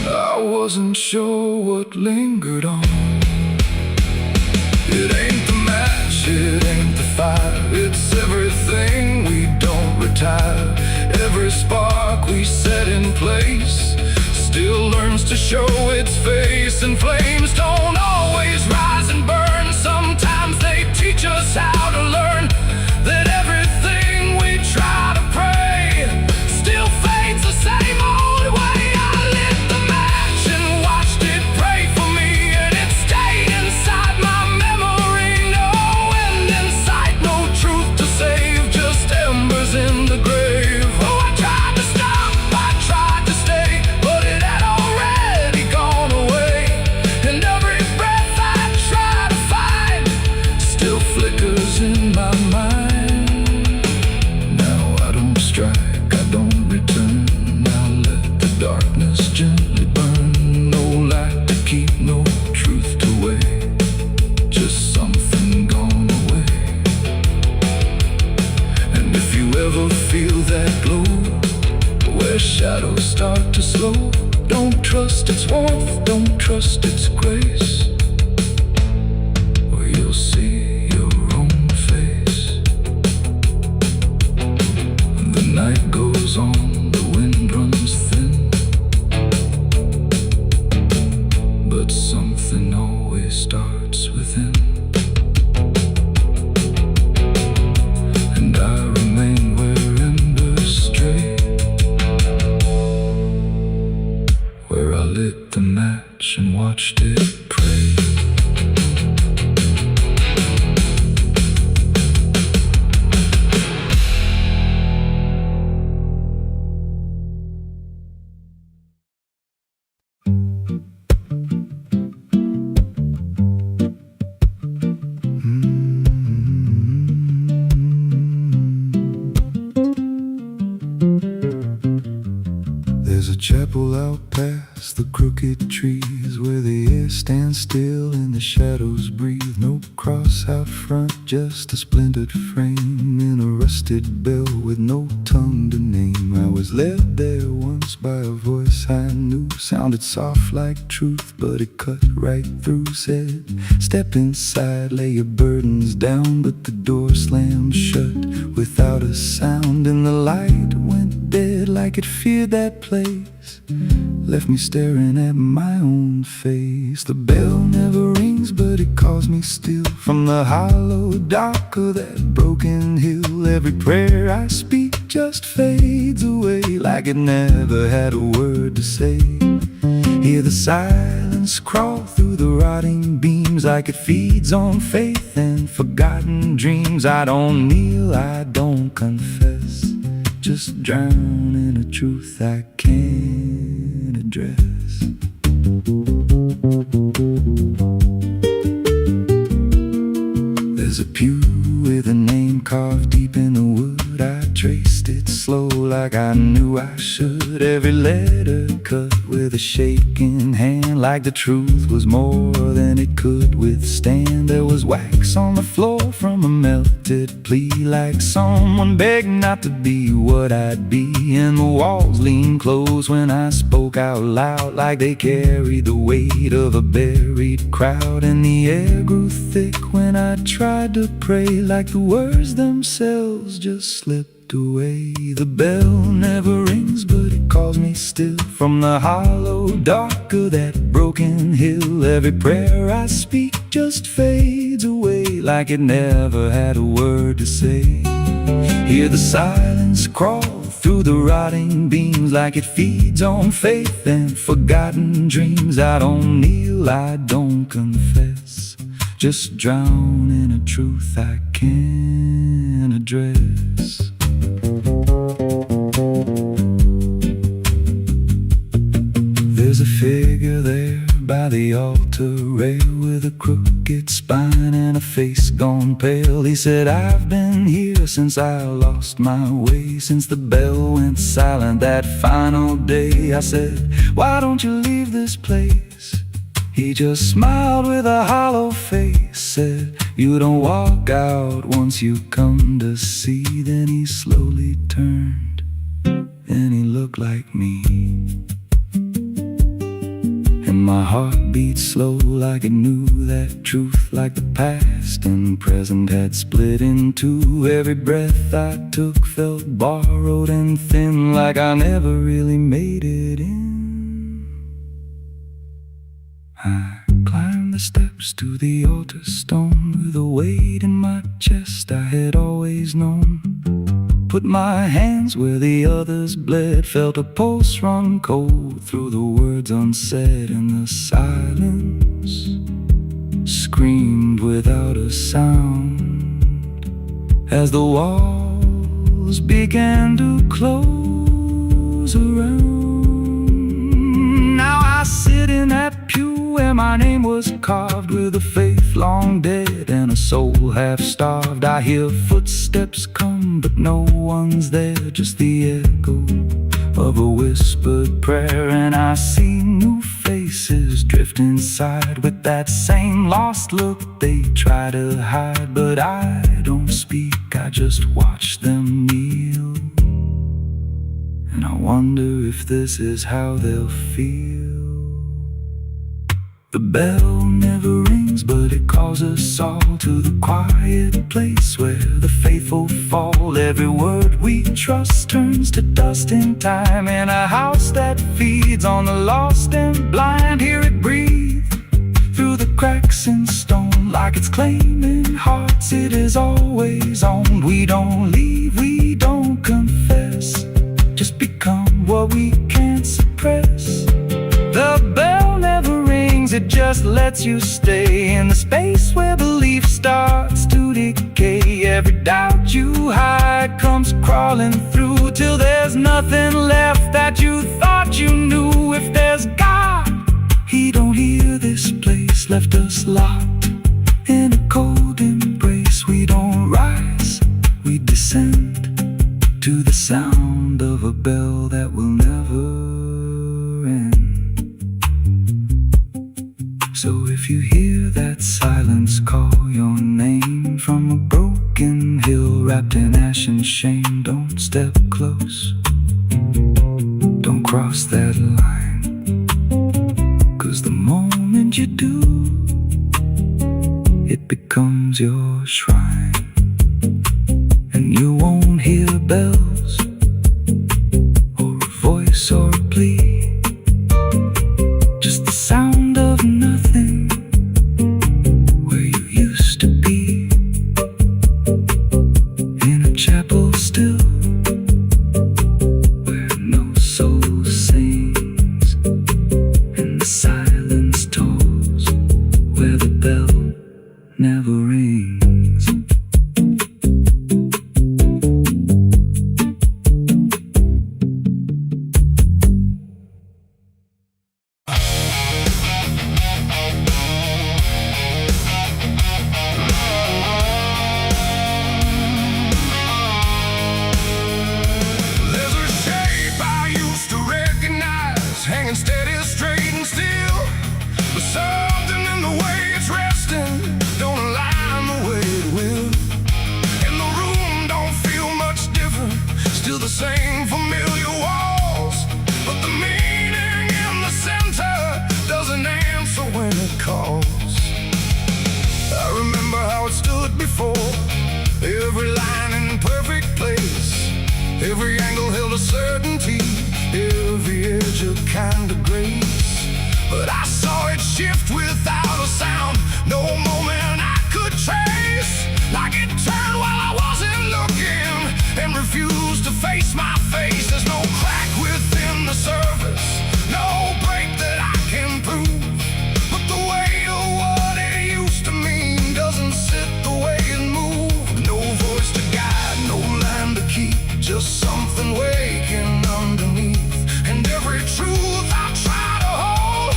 I wasn't sure what lingered on. It ain't the match, it ain't the fire, it's everything we don't retire. Every spark we set in place still learns to show its face. And flames don't always rise and burn, sometimes they teach us how to learn that everything we try to pray still fades the same old way. I lit the match and watched it pray for me, and it stayed inside my memory. No end in sight, no truth to save, just embers in the grave. Oh, I tried to stop, I tried to stay, but it had already gone away. And every breath return. Now let the darkness gently burn. No light to keep, no truth to weigh, just something gone away. And if you ever feel that glow, where shadows start to slow, don't trust its warmth, don't trust its grace, or you'll see your own face. The night goes on, the wind runs thin, but something always starts within. And I remain where embers stray, where I lit the match and watched it pray. There's a chapel out past the crooked trees, where the air stands still and the shadows breathe. No cross out front, just a splintered frame in a rusted bell with no tongue to name. I was led there once by a voice I knew, sounded soft like truth, but it cut right through. Said, step inside, lay your burdens down, but the door slammed shut without a sound. And the light went dead like it feared that place, left me staring at my own face. The bell never rings, but it calls me still from the hollow dark of that broken hill. Every prayer I speak just fades away, like it never had a word to say. Hear the silence crawl through the rotting beams, like it feeds on faith and forgotten dreams. I don't kneel, I don't confess, just drown in a truth I can't address. There's a pew with a name carved deep in the wood. I traced it slow like I knew I should. Every letter cut with a shaking hand, like the truth was more than it could withstand. There was wax on the floor from a melted plea, like someone begged not to be what I'd be. And the walls leaned close when I spoke out loud, like they carried the weight of a buried crowd. And the air grew thick when I tried to pray, like the words themselves just slipped away. The bell never rings, but it calls me still from the hollow dark of that broken hill. Every prayer I speak just fades away, like it never had a word to say. Hear the silence crawl through the rotting beams, like it feeds on faith and forgotten dreams. I don't kneel, I don't confess, just drown in a truth I can't address. There's a figure there by the altar rail, with a crooked spine and a face gone pale. He said, I've been here since I lost my way, since the bell went silent that final day. I said, why don't you leave this place? He just smiled with a hollow face, said, you don't walk out once you come to see. Then he slowly turned and he looked like me, and my heart beat slow like it knew that truth, like the past and present had split in two. Every breath I took felt borrowed and thin, like I never really made it in. I climbed the steps to the altar stone, with a weight in my chest I had always known. Put my hands where the others bled, felt a pulse run cold through the words unsaid, and the silence screamed without a sound as the walls began to close around. Now I sit in that pew where my name was carved, with a faith long dead and a soul half starved. I hear footsteps come, but no one's there, just the echo of a whispered prayer, and I see new faces drift inside with that same lost look they try to hide. But I don't speak, I just watch them kneel, and I wonder if this is how they'll feel. The bell never rings, but it calls us all to the quiet place where the faithful fall. Every word we trust turns to dust in time, in a house that feeds on the lost and blind. Hear it breathe through the cracks in stone, like it's claiming hearts it is always owned. We don't leave, we don't confess, just become what we can't suppress. The bell never rings, it just lets you stay in the space where belief starts to decay. Every doubt you hide comes crawling through, till there's nothing left that you thought you knew. If there's God, He don't hear this place, left us locked in a cold embrace. We don't rise, we descend to the sound of a bell that will never end. So if you hear that silence call your name from a broken hill wrapped in ash and shame, don't step close, don't cross that line, 'cause the moment you do, it becomes your shrine. And you won't hear bells or a voice or a plea, just the sound of nothing where you used to be, in a chapel still where no soul sings, and the silence tolls where the bell never rings. There's a shape I used to recognize, hanging steady, straight and still, but something in the way it's resting don't align the way it will. And the room don't feel much different, still the same familiar walls, but the meaning in the center doesn't answer when it calls. I remember how it stood before, every line in perfect place, every angle held a certainty, every edge a kind of grace. But I saw it shift without a sound, no moment I could trace, like it turned while I wasn't looking and refused to face my face. There's no crack within the surface, no break that I can prove, but the weight of what it used to mean doesn't sit the way it moved. No voice to guide, no line to keep, just something waking underneath. And every truth I try to hold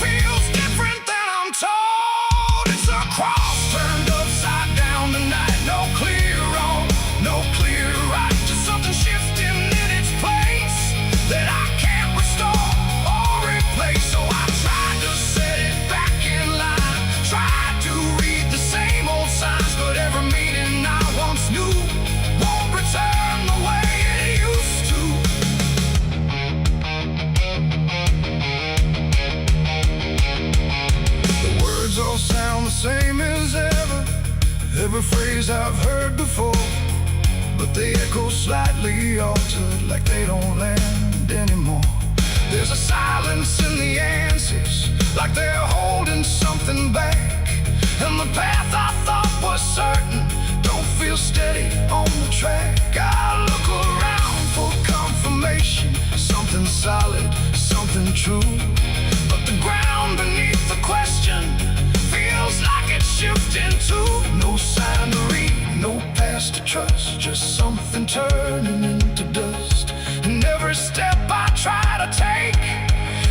feels different than I'm told. It's a cross turned upside down tonight, no clear wrong, no clear right, just something shifting in its place that I can't restore or replace. So I tried to set it back in line, tried to read the same old signs, but every meaning I once knew won't return the way it used to. The words all sound the same as ever, every phrase I've heard before, but they echo slightly altered, like they don't land anymore. There's a silence in the answers, like they're holding something back, and the path I thought was certain don't feel steady on the track. I look around for confirmation, something solid, something true, but the ground beneath the question feels like it's shifting too. No sign to read, no past to trust, just something turning into dust. And every step I try to take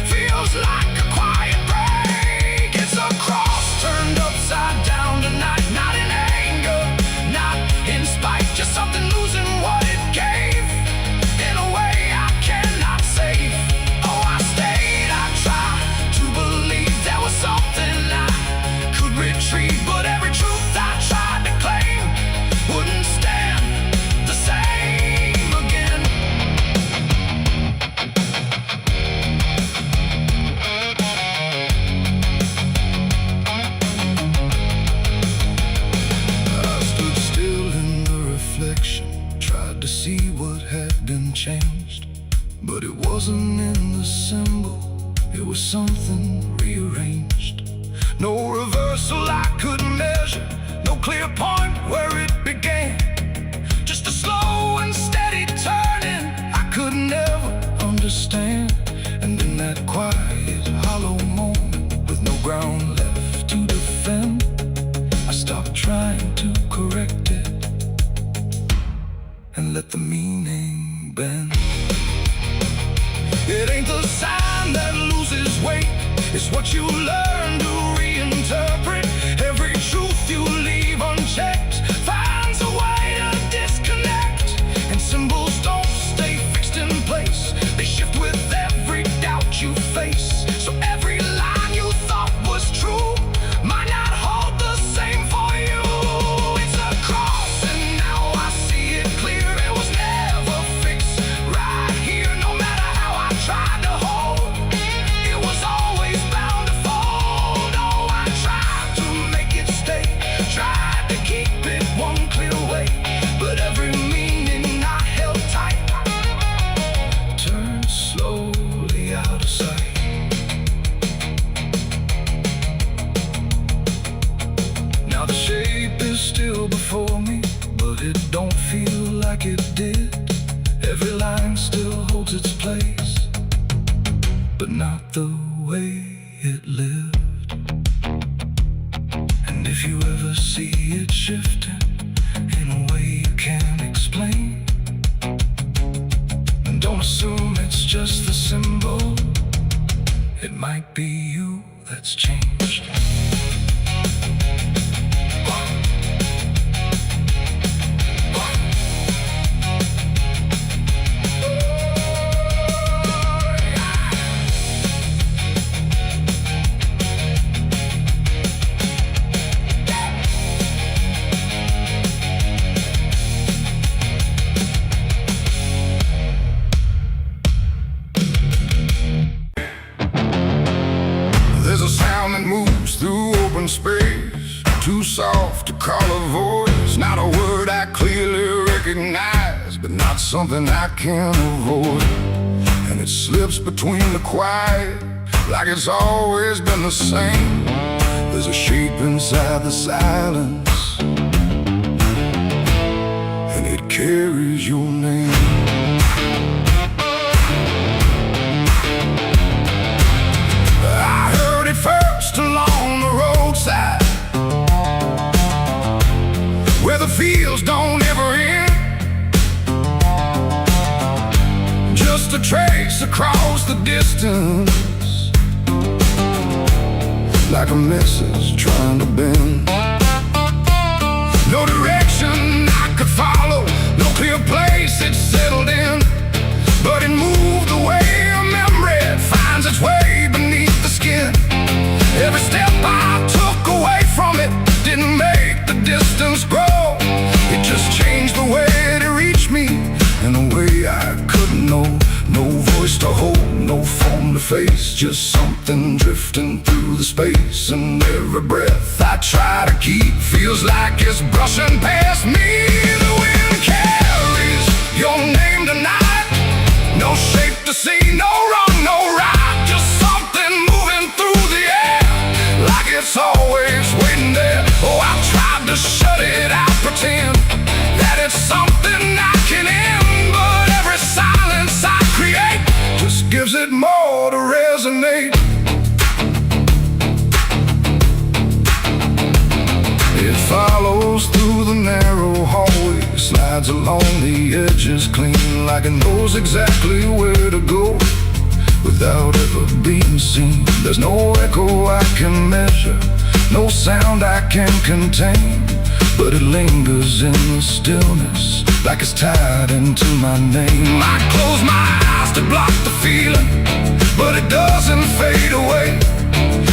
feels like a quiet break. It's a cross turned upside down tonight, not in anger, not in spite, just something losing what it gave in a way I cannot But it wasn't in the symbol, it was something rearranged. No reversal I could measure, no clear point where it began. Just a slow and steady turning I could never understand. And in that quiet, hollow moment, with no ground left to defend, I stopped trying to correct it and let the meaning bend. It ain't the sign that loses weight, it's what you learn to reinterpret. Every truth you leave unchecked finds a way to disconnect. And symbols don't stay fixed in place, they shift with every doubt you face. So every line you thought was true might not hold the same for you. It's a cross and now I see it clear. It was never fixed right here, no matter how I tried to hold. It was always bound to fold. Oh, I tried to make it stay, tried to keep it one clear way, but every meaning I held tight turned slowly out of sight. Now the shape is still before me, but it don't feel like it did. Every line still holds its place, but not the way it lived. And if you ever see it shifting in a way you can't explain, then don't assume it's just the symbol. It might be you that's changed. There's a sound that moves through open space, too soft to call a voice. Not a word I clearly recognize, but not something I can avoid. And it slips between the quiet, like it's always been the same. There's a shape inside the silence, and it carries your name. First along the roadside, where the fields don't ever end, just a trace across the distance, like a message trying to bend. No direction I could follow, no clear place it settled in, but it moved the way a memory finds its way beneath the skin. Every step I took away from it didn't make the distance grow. It just changed the way it reached me in a way I couldn't know. No voice to hold, no form to face, just something drifting through the space. And every breath I try to keep feels like it's brushing past me. The wind carries your name tonight, no shape to see, no wrong, no right, just something moving through the air, like it's always waiting there. Oh, I tried to shut it out, pretend that it's something I can end, but every silence I create just gives it more to resonate. It follows through the narrow hallway, slides along the edges clean, like it knows exactly where to go without ever being seen. There's no echo I can measure, no sound I can contain, but it lingers in the stillness, like it's tied into my name. I close my eyes to block the feeling, but it doesn't fade away.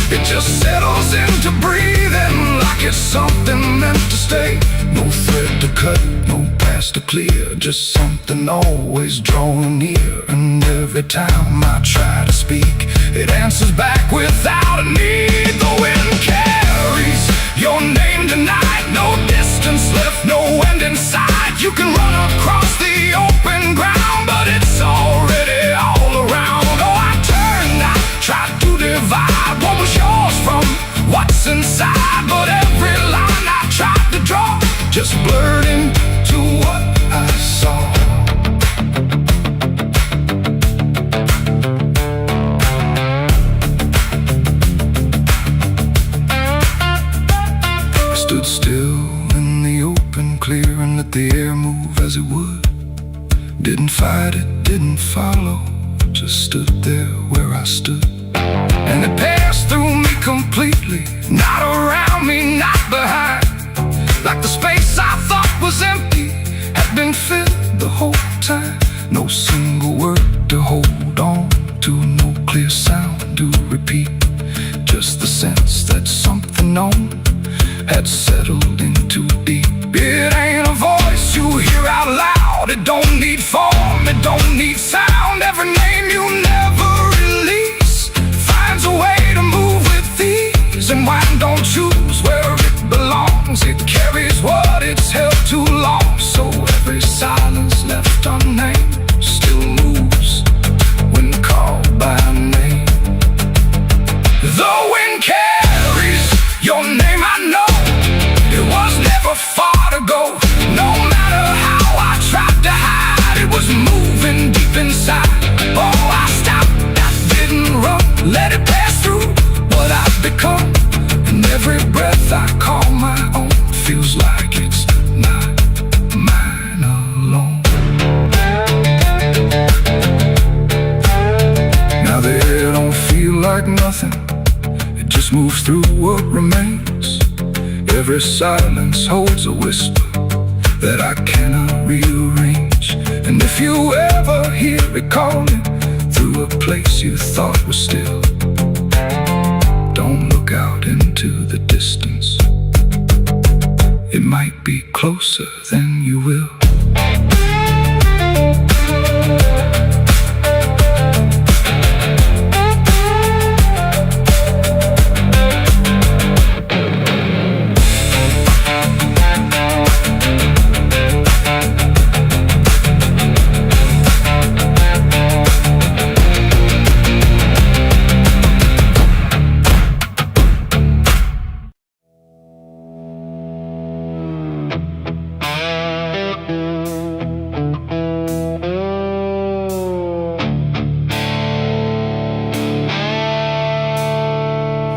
It just settles into breathing, like it's something meant to stay. No thread to cut, no past to clear, just something always drawing near. And every time I try to speak, it answers back without a need. The wind carries your name tonight, no distance left, no end in sight. You can run across the open ground, but it's already all hollow, just stood there where I stood. And it passed through me completely, not around me, not behind. Like the space I thought was empty had been filled the whole time. No single word to hold on to, no clear sound to repeat. Just the sense that something known had settled in too deep. It ain't a voice you hear out loud. It don't need form, it don't need sound. Every name you never release finds a way to move with ease. And wine don't choose where it belongs. It carries what it's held too long. So every silence left unnamed still moves when called by name. The wind carries your name, I know. It was never far to go. No matter how I tried to hide, it was moving deep inside. Oh, I stopped, I didn't run, let it pass through what I've become. And every breath I call my own feels like it's not mine alone. Now the air don't feel like nothing, it just moves through what remains. Every silence holds a whisper that I cannot rearrange. And if you ever hear it calling through a place you thought was still, don't look out into the distance. It might be closer than you will.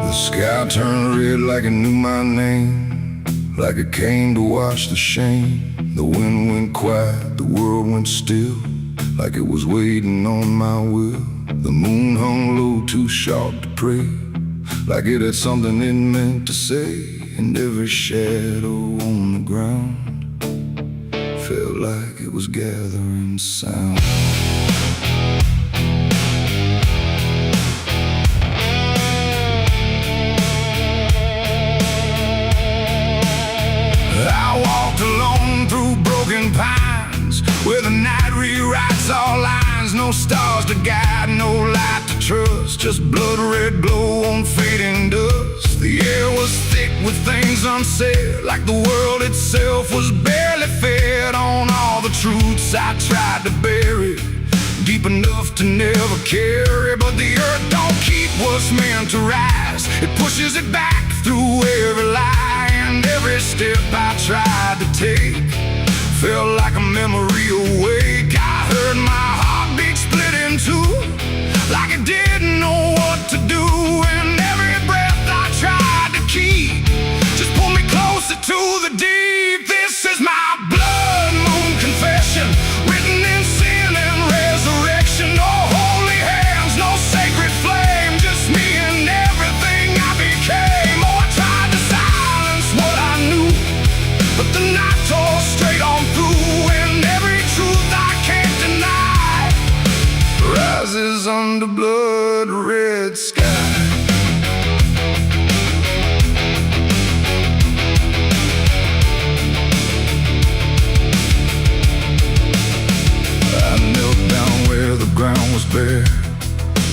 The sky turned red like it knew my name, like it came to wash the shame. The wind went quiet, the world went still, like it was waiting on my will. The moon hung low, too sharp to pray, like it had something it meant to say. And every shadow on the ground felt like it was gathering sound. I walked alone through broken pines, where the night rewrites all lines. No stars to guide, no light to trust, just blood red glow on fading dust. The air was thick with things unsaid, like the world itself was barely fed on all the truths I tried to bury, deep enough to never carry. But the earth don't keep what's meant to rise, it pushes it back through every lie. And every step I tried to take felt like a memory awake. I heard my heartbeat split in two, like it didn't know what to do. And every breath I tried to keep just pulled me closer to the deep. This is my blood moon confession, written in sin and resurrection. No holy hands, no sacred flame, just me and everything I became. Oh, I tried to silence what I knew, but the night tore straight on through. And every truth I can't deny rises under blood red sky. I knelt down where the ground was bare,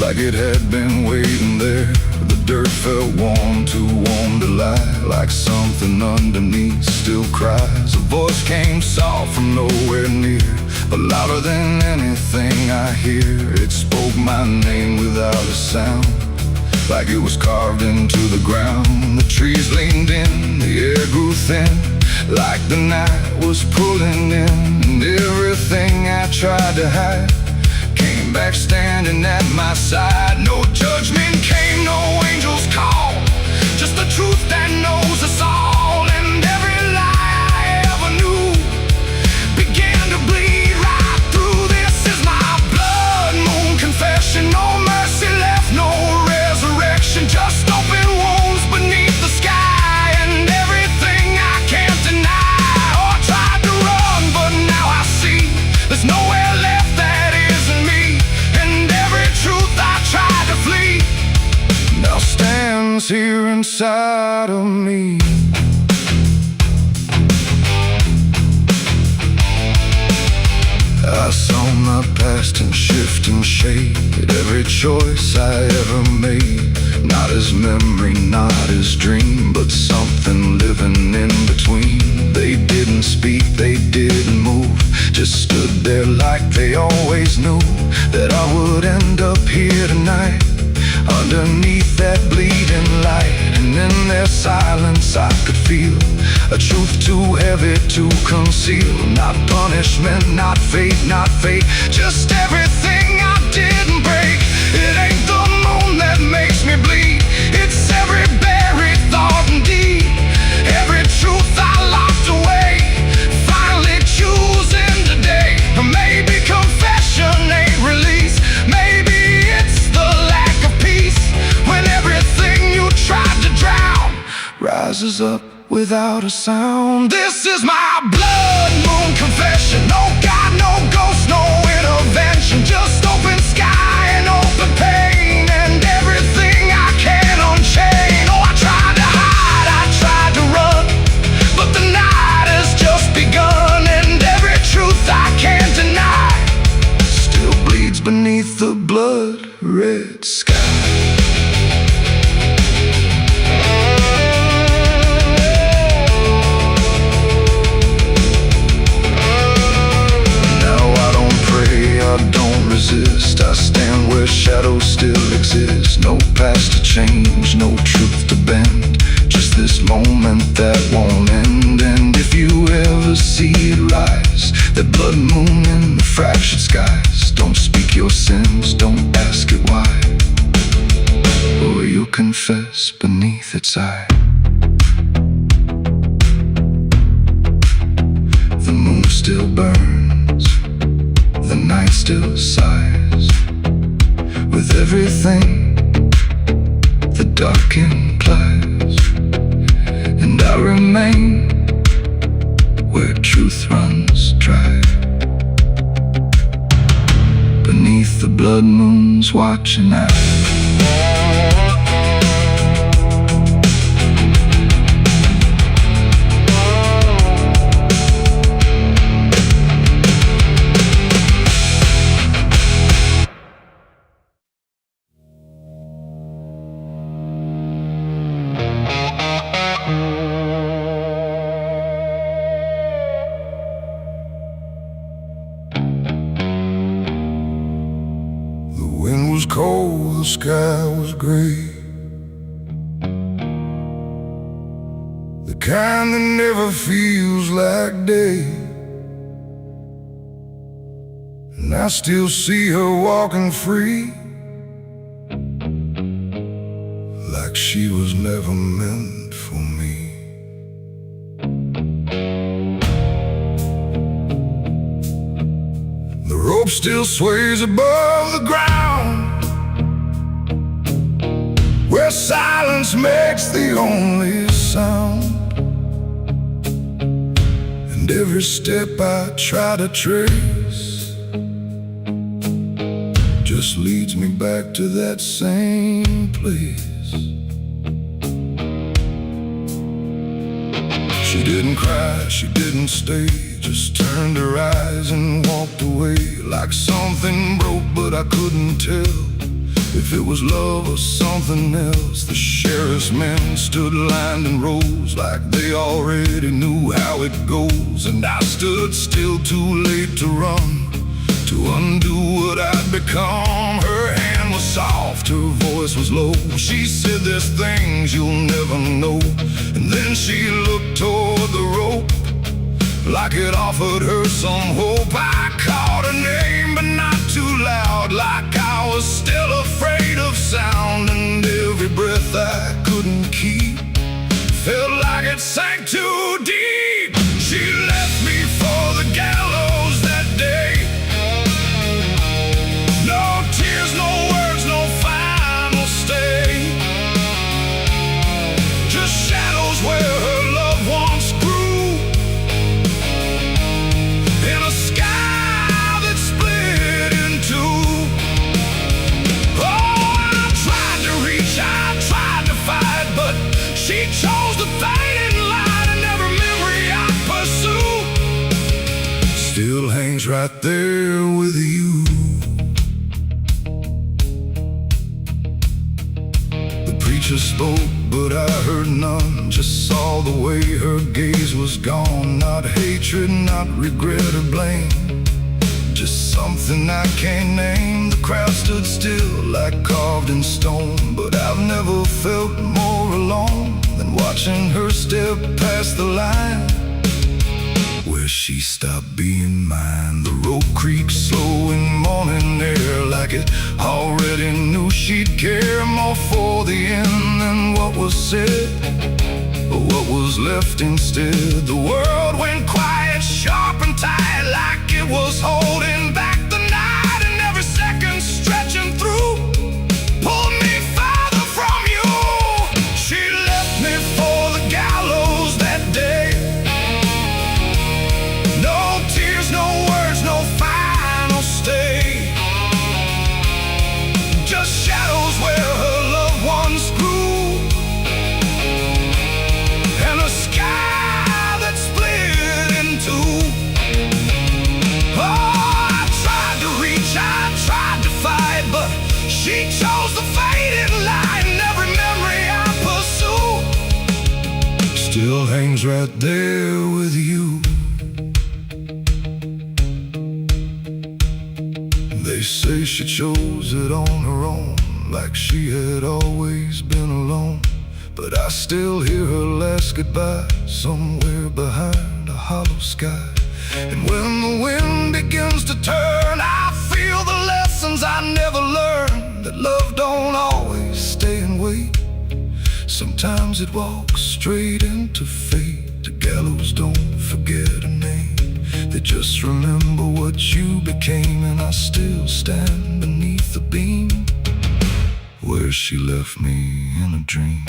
like it had been waiting there. The dirt felt warm, too warm to lie, like something underneath still cries. A voice came soft from nowhere near, but louder than anything I hear. It spoke my name without a sound, like it was carved into the ground. The trees leaned in, the air grew thin, like the night was pulling in. And everything I tried to hide came back standing at my side. No judgment came, no angel's call, just the truth that knows us all. And every lie I ever knew began to bleed right through. This is my blood moon silence here inside of me. I saw my past in shifting shade, every choice I ever made. Not as memory, not as dream, but something living in between. They didn't speak, they didn't move, just stood there like they always knew that I would end up here tonight, underneath that bleeding light. And in their silence I could feel a truth too heavy to conceal. Not punishment, not fate, not fate, just everything I didn't break. It ain't the moon that makes me bleed, it's every buried thought and deed, every truth I locked away, finally choosing today. Or maybe confession ain't release, maybe it's the lack of peace, when everything you tried to drown rises up without a sound. This is my blood moon confession. No God, no ghost, no intervention, just open sky and open pain, and everything I can unchain. Oh, I tried to hide, I tried to run, but the night has just begun, and every truth I can't deny still bleeds beneath the blood-red sky. I stand where shadows still exist. No past to change, no truth to bend, just this moment that won't end. And if you ever see it rise, the blood moon in the fractured skies, don't speak your sins, don't ask it why, or you'll confess beneath its eye. The moon still burns, the night still sighs, with everything the dark implies. And I remain where truth runs dry, beneath the blood moon's watching eye. The wind was cold, the sky was gray, the kind that never feels like day. And I still see her walking free, like she was never meant for me. The rope still sways above the ground, where silence makes the only sound. And every step I try to trace just leads me back to that same place. She didn't cry, she didn't stay, just turned her eyes and walked away, like something broke but I couldn't tell if it was love or something else. The sheriff's men stood lined in rows, like they already knew how it goes. And I stood still, too late to run, to undo what I'd become. Her hand was soft, her voice was low. She said, there's things you'll never know. And then she looked toward the rope, like it offered her some hope. I called her name, but not too loud, like I was still afraid of sound. And every breath I couldn't keep felt like it sank too deep. She left me for the gallows that day. No tears, no words, no final stay, just shadows where her loved ones grew, in a sky that split in two. hangs right there with you. The preacher spoke, but I heard none. Just saw the way her gaze was gone. Not hatred, not regret or blame, just something I can't name. The crowd stood still like carved in stone, but I've never felt more alone than watching her step past the line where she stopped being mine. The road creaks slow in morning air, like it already knew she'd care more for the end than what was said, or what was left instead. The world went quiet, sharp and tight, like it was holding back the night, and every second stretching through pulled me farther from you. She left me for the gallows that day. No tears, no words, no final stay, just shadows where her loved ones grew, and a sky that split in two. Oh, I tried to reach, I tried to fight, but she chose the faded line. Every memory I pursue still hangs right there with you. They say she chose it on her own, like she had always been alone. But I still hear her last goodbye somewhere behind a hollow sky. And when the wind begins to turn, I feel the lessons I never learned, that love don't always stay and wait. Sometimes it walks straight into fate. The gallows don't forget a name, they just remember what you became. And I still stand beneath the beam where she left me in a dream.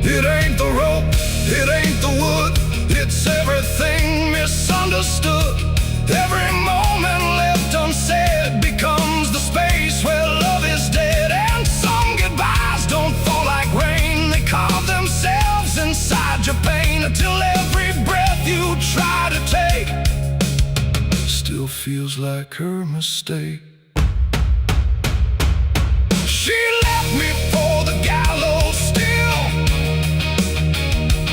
It ain't the rope, it ain't the wood, it's everything misunderstood. Every moment left unsaid becomes the space where love is dead. And some goodbyes don't fall like rain, they carve themselves inside your pain, until every breath you try to take still feels like her mistake. She left me for the gallows still,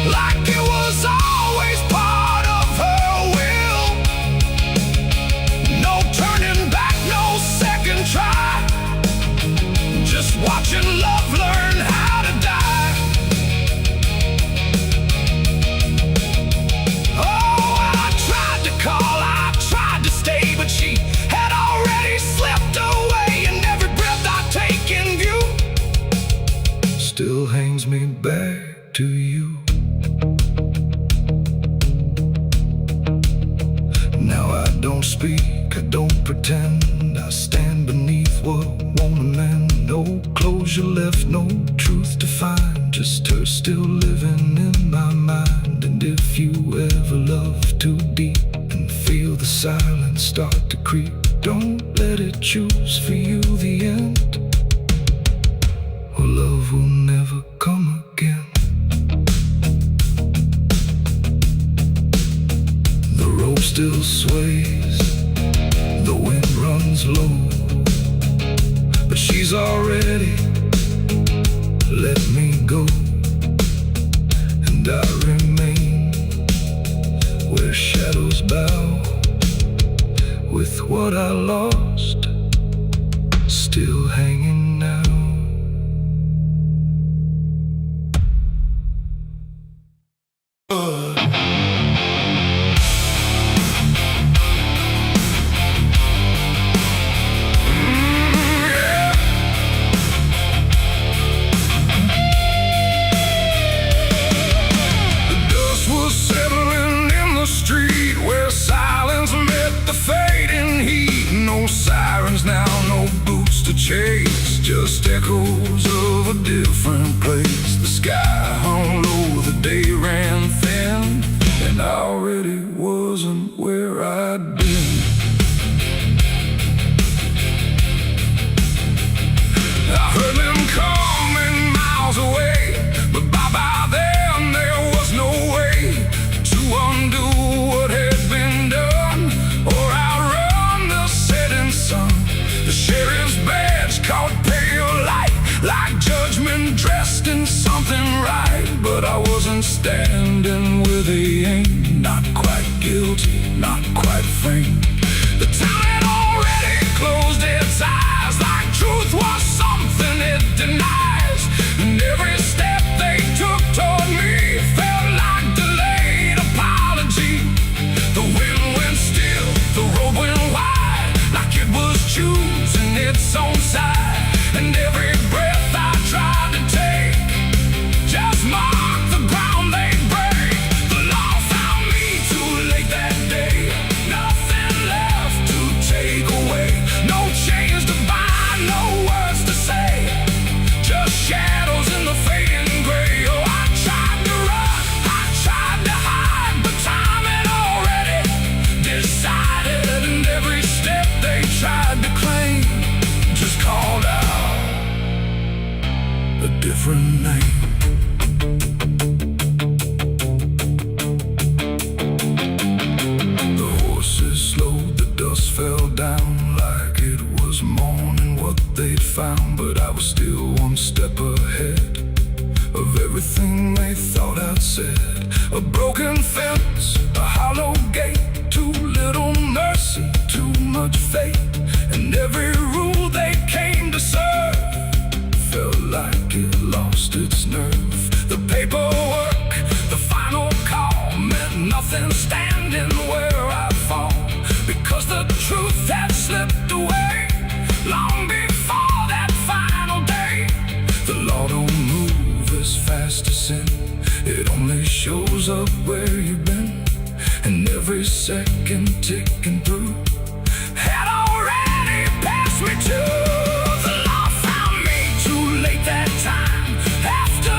like it was always part of her will. No turning back, no second try, just watching love learn how to die. Oh, I tried to call, I tried to stay, but she had already slipped away. And every breath I take in view still hangs me back to you. Now I don't speak, I don't pretend, I stand beneath what won't amend. No closure left, no truth to find, just her still living in my mind. And if you ever love too deep and feel the silence start to creep, don't let it choose for you the end, or love will never come again. The rope still sways, the wind runs low, but she's already let me go. And I remain where shadows bow, with what I lost still hanging now. Chase, just echoes of a different place. The sky hung low, the day ran thin, and I already wasn't where I'd been. I heard them coming miles away, but by then there was no way to choosing its own side. And every breath I tried to take just marked the ground they break. The law found me too late that day. Nothing left to take away. No chains to bind, no words to say. Just shadows in the fading gray. Oh, I tried to run, I tried to hide, but time had already decided. And every step they tried to claim just called out a different name. The horses slowed, the dust fell down like it was morning what they'd found. But I was still one step ahead of everything they thought I'd said. A broken fence, a hollow gate, too little mercy, too much fate. And every rule they came to serve felt like it lost its nerve. The paperwork, the final call meant nothing standing where I fall, because the truth had slipped away long before that final day. The law don't move as fast as sin. It only shows up where you've been. And every second ticking through had already passed me too. The law found me too late that time. After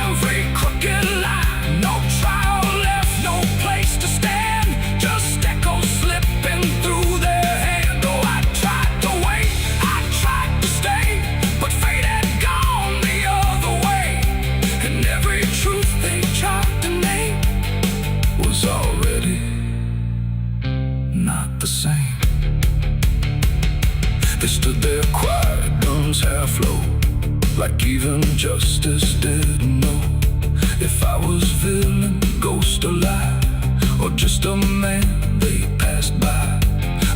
every crooked line, no trial left, no place to stand. Just echoes slipping through their hand. Oh, I tried to wait, I tried to stay, but fate had gone the other way. And every truth they tried to name was already not the same. They stood there quiet, guns half low, like even justice didn't know if I was villain, ghost or lie, or just a man they passed by.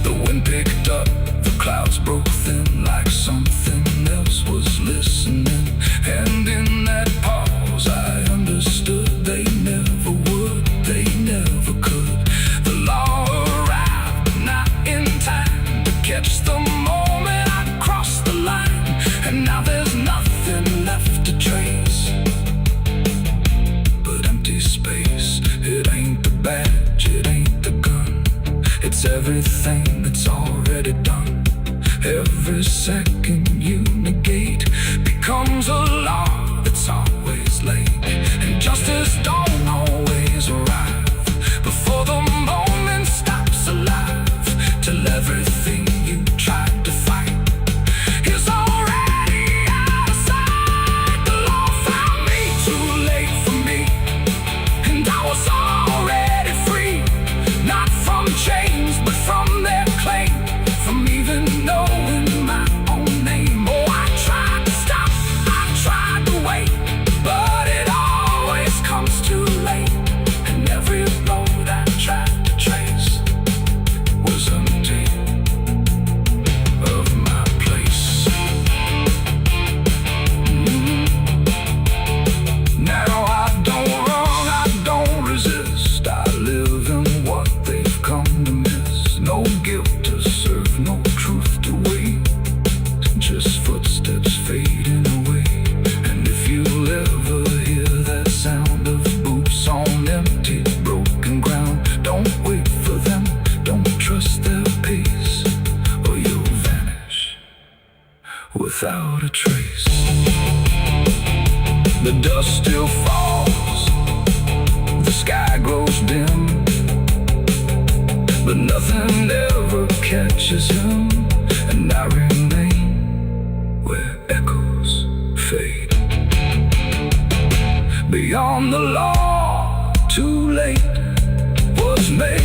The wind picked up, the clouds broke thin, like something else was listening. And in that pause I understood they never would, they never could. The law arrived, but not in time to catch the moment I crossed the line. And now there's nothing left to trace but empty space. It ain't the badge, it ain't the gun, it's everything that's already done. Every second you negate becomes a law that's always late. And justice don't always arrive before the moment stops alive, till everything you tried to fight is already out of sight. The law found me too late for me, and I was already free, not from chains but from their claim, from even knowing my own name. Oh, I tried to stop, I tried to wait, but it always comes too late. And every road I tried to trace was empty of my place. Now I don't run, I don't resist. I live in what they've come to miss. No guilt to serve, no truth to wait, just footsteps fading away. And if you'll ever hear that sound of boots on empty, broken ground, don't wait for them, don't trust their pace, or you'll vanish without a trace. The dust still falls, the sky grows dim, but nothing ever catches him. And I remain where echoes fade. Beyond the law, too late was made.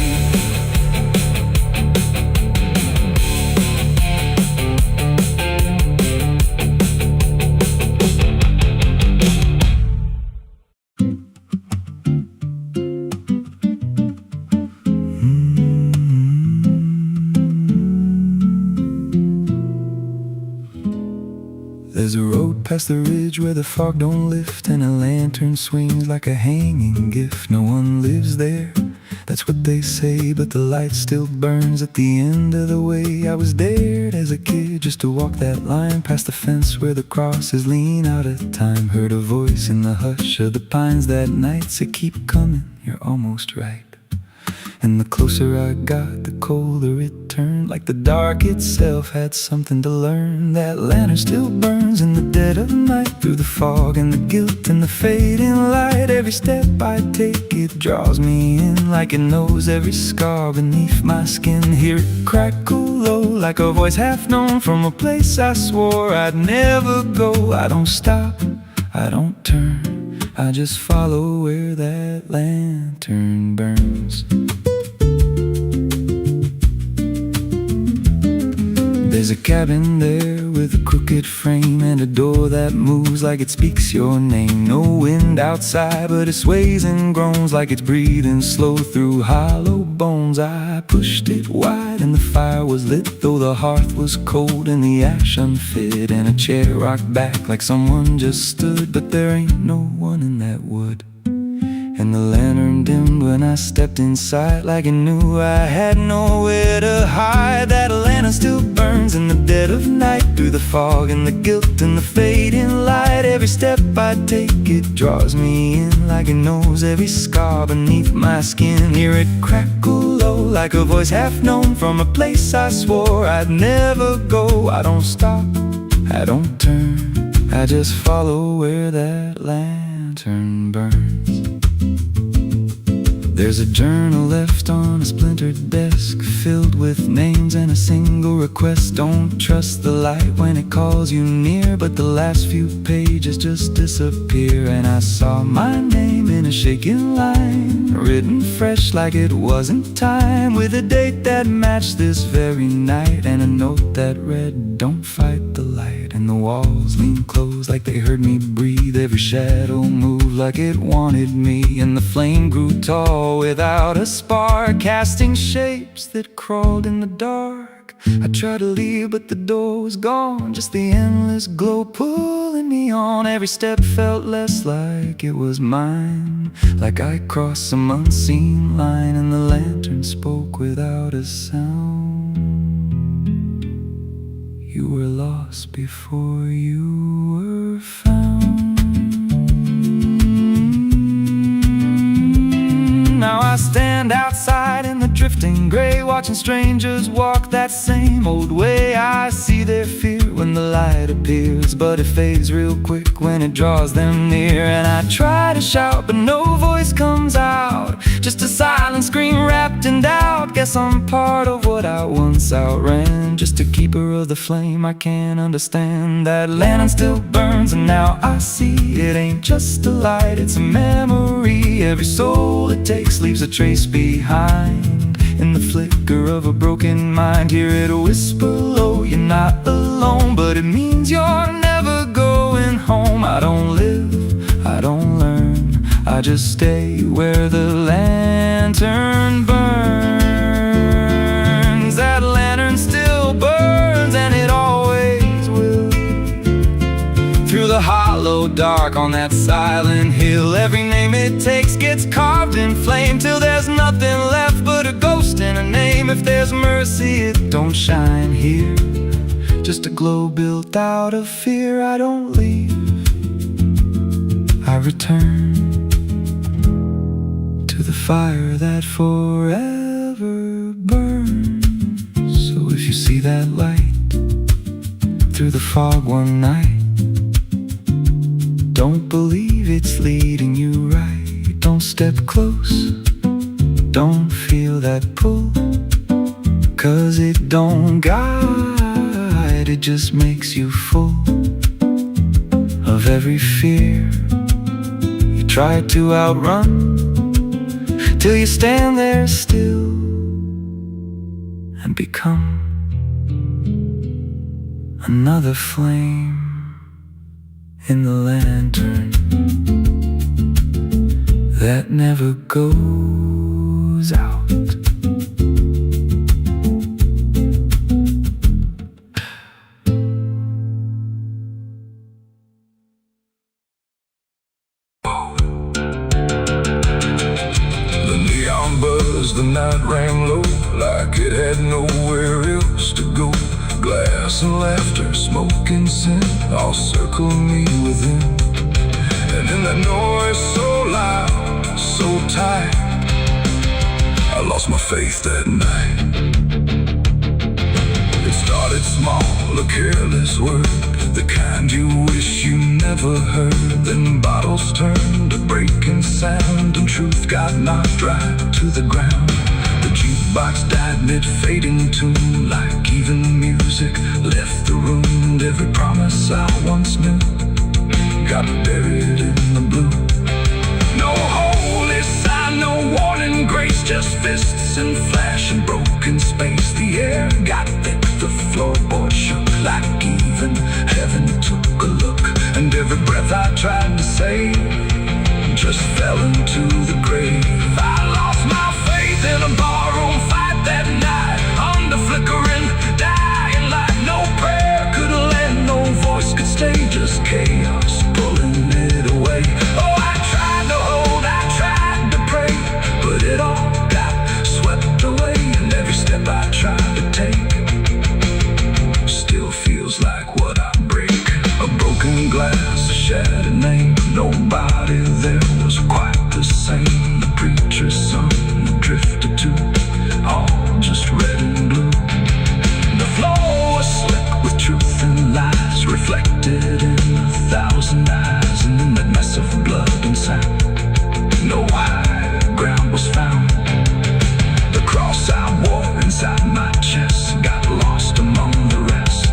There's a road past the ridge where the fog don't lift, and a lantern swings like a hanging gift. No one lives there, That's what they say, but the light still burns at the end of the way. I was dared as a kid just to walk that line past the fence where the crosses lean out of time. Heard a voice in the hush of the pines that night say, keep coming, you're almost right. And the closer I got, the colder it turned, like the dark itself had something to learn. That lantern still burns in the dead of night, through the fog and the guilt and the fading light. Every step I take, it draws me in, like it knows every scar beneath my skin. Hear it crackle low, like a voice half known from a place I swore I'd never go. I don't stop, I don't turn, I just follow where that lantern burns. There's a cabin there with a crooked frame and a door that moves like it speaks your name. No wind outside, but it sways and groans like it's breathing slow through hollow bones. I pushed it wide and the fire was lit, though the hearth was cold and the ash unfit. And a chair rocked back like someone just stood, but there ain't no one in that wood. And the lantern dimmed when I stepped inside, like it knew I had nowhere to hide. That lantern still burns in the dead of night, through the fog and the guilt and the fading light. Every step I take, it draws me in, like it knows every scar beneath my skin. Hear it crackle low, like a voice half known from a place I swore I'd never go. I don't stop, I don't turn, I just follow where that lantern burns. There's a journal left on a splintered desk, filled with names and a single request. Don't trust the light when it calls you near, but the last few pages just disappear. And I saw my name in a shaking line, written fresh like it wasn't time, with a date that matched this very night, and a note that read, don't fight the light. And the walls leaned close like they heard me breathe, every shadow moved like it wanted me. And the flame grew tall without a spark, casting shapes that crawled in the dark. I tried to leave, but the door was gone, just the endless glow pulling me on. Every step felt less like it was mine, like I crossed some unseen line. And the lantern spoke without a sound. You were lost before you were found. Now I stand outside in the drifting gray, watching strangers walk that same old way. I see their fear when the light appears, but it fades real quick when it draws them near. And I try to shout, but no voice comes out, just a silent scream wrapped in doubt. Guess I'm part of what I once outran, just a keeper of the flame I can't understand. That lantern still burns, and now I see it ain't just a light, it's a memory. Every soul it takes leaves a trace behind, in the flicker of a broken mind. Hear it whisper low, you're not alone, but it means you're never going home. I don't live, I don't learn, I just stay where the lantern burns. That lantern still burns, and it always will, through the hollow dark on that silent hill. Every name it takes gets carved in flame, till there's nothing left but a ghost and a name. If there's mercy, it don't shine here, just a glow built out of fear. I don't leave, I return to the fire that forever burns. So if you see that light through the fog one night, don't believe it's leading you right. Don't step close, don't feel that pull, 'cause it don't guide, it just makes you full of every fear you try to outrun, till you stand there still and become another flame in the lantern that never goes out. The neon buzz nowhere else to go. Glass and laughter, smoke and sin all circle me within. And in that noise so loud, so tight, I lost my faith that night. It started small, a careless word, the kind you wish you never heard. Then bottles turned to breaking sound, and truth got knocked right to the ground. The jukebox died mid-fading tune, like even music left the room. And every promise I once knew got buried in the blue. No holy sign, no warning grace, just fists and flash and broken space. The air got thick, the floorboard shook, like even heaven took a look. And every breath I tried to save just fell into the grave. I lost my faith in a barroom fight that night, under flickering, dying light. No prayer could land, no voice could stay, just chaos pulling it away. Oh, I tried to hold, I tried to pray, but it all got swept away. And every step I tried to take still feels like what I break. A broken glass, a shattered name, nobody there was quite the same. The preacher's son drifted too, all just red and blue. The floor was slick with truth and lies, reflected in 1,000 eyes. And in that mess of blood and sand, no high ground was found. The cross I wore inside my chest got lost among the rest.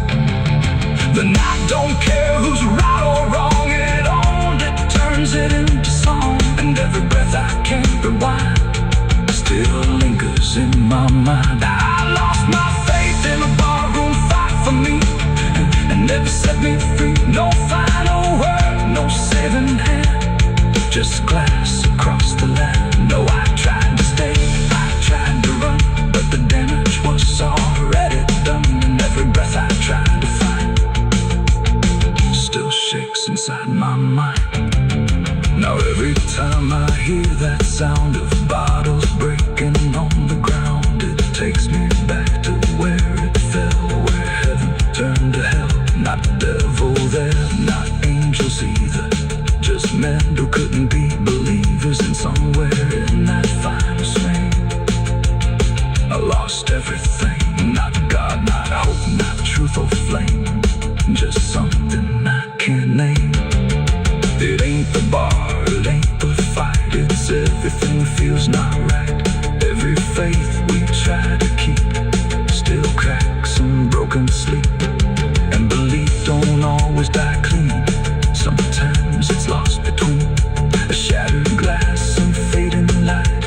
The night don't care who's right or wrong, it owned it, turns it into song. And every breath I can't rewind still lingers in my mind. I lost my faith in a barroom fight for me, and never set me free. No final word, no saving hand, just glass across the land. No, I tried to stay, I tried to run, but the damage was already done. And every breath I tried to find still shakes inside my mind. Now every time I hear that sound of bottles breaking on the ground, it takes me back to where it fell, where heaven turned to hell. Not devil there, not angels either, just men who couldn't be believers. And somewhere in that final swing, I lost everything. Not God, not hope, not truth or flame, just something I can't name. It ain't the bar, it ain't the fight, it's everything feels not right. Every faith we try to keep still cracks and broken sleep. And belief don't always die clean, sometimes it's lost between a shattered glass and fading light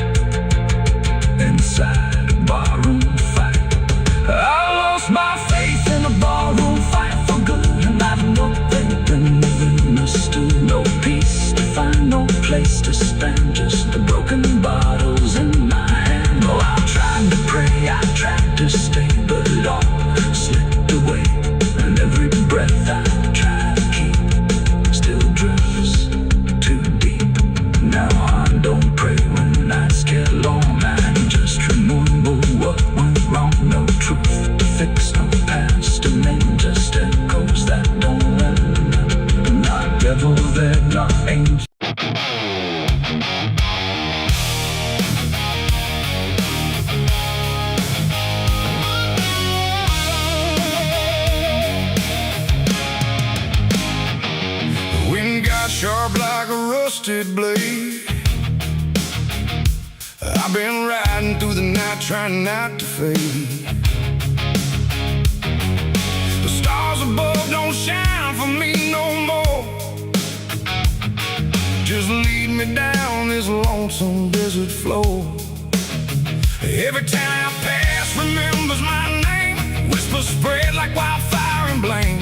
inside a barroom fight. I lost my faith in a barroom fight for good, and I've no faith in living a stew. No peace to find, no place to stand, just the broken bottles in my hand. Oh, I tried to pray, I tried to stay, but it all slipped away. And every breath I try to keep still drifts too deep. Now I don't pray when nights get long, I just remember what went wrong. No truth to fix, no past to mend, just echoes that don't end. Not devil there, not angel. Wind got sharp like a rusted blade. I've been riding through the night trying not to fade. The stars above don't shine for me no more, just lead me down this lonesome desert floor. Every town I pass remembers my name, whispers spread like wildfire and blame.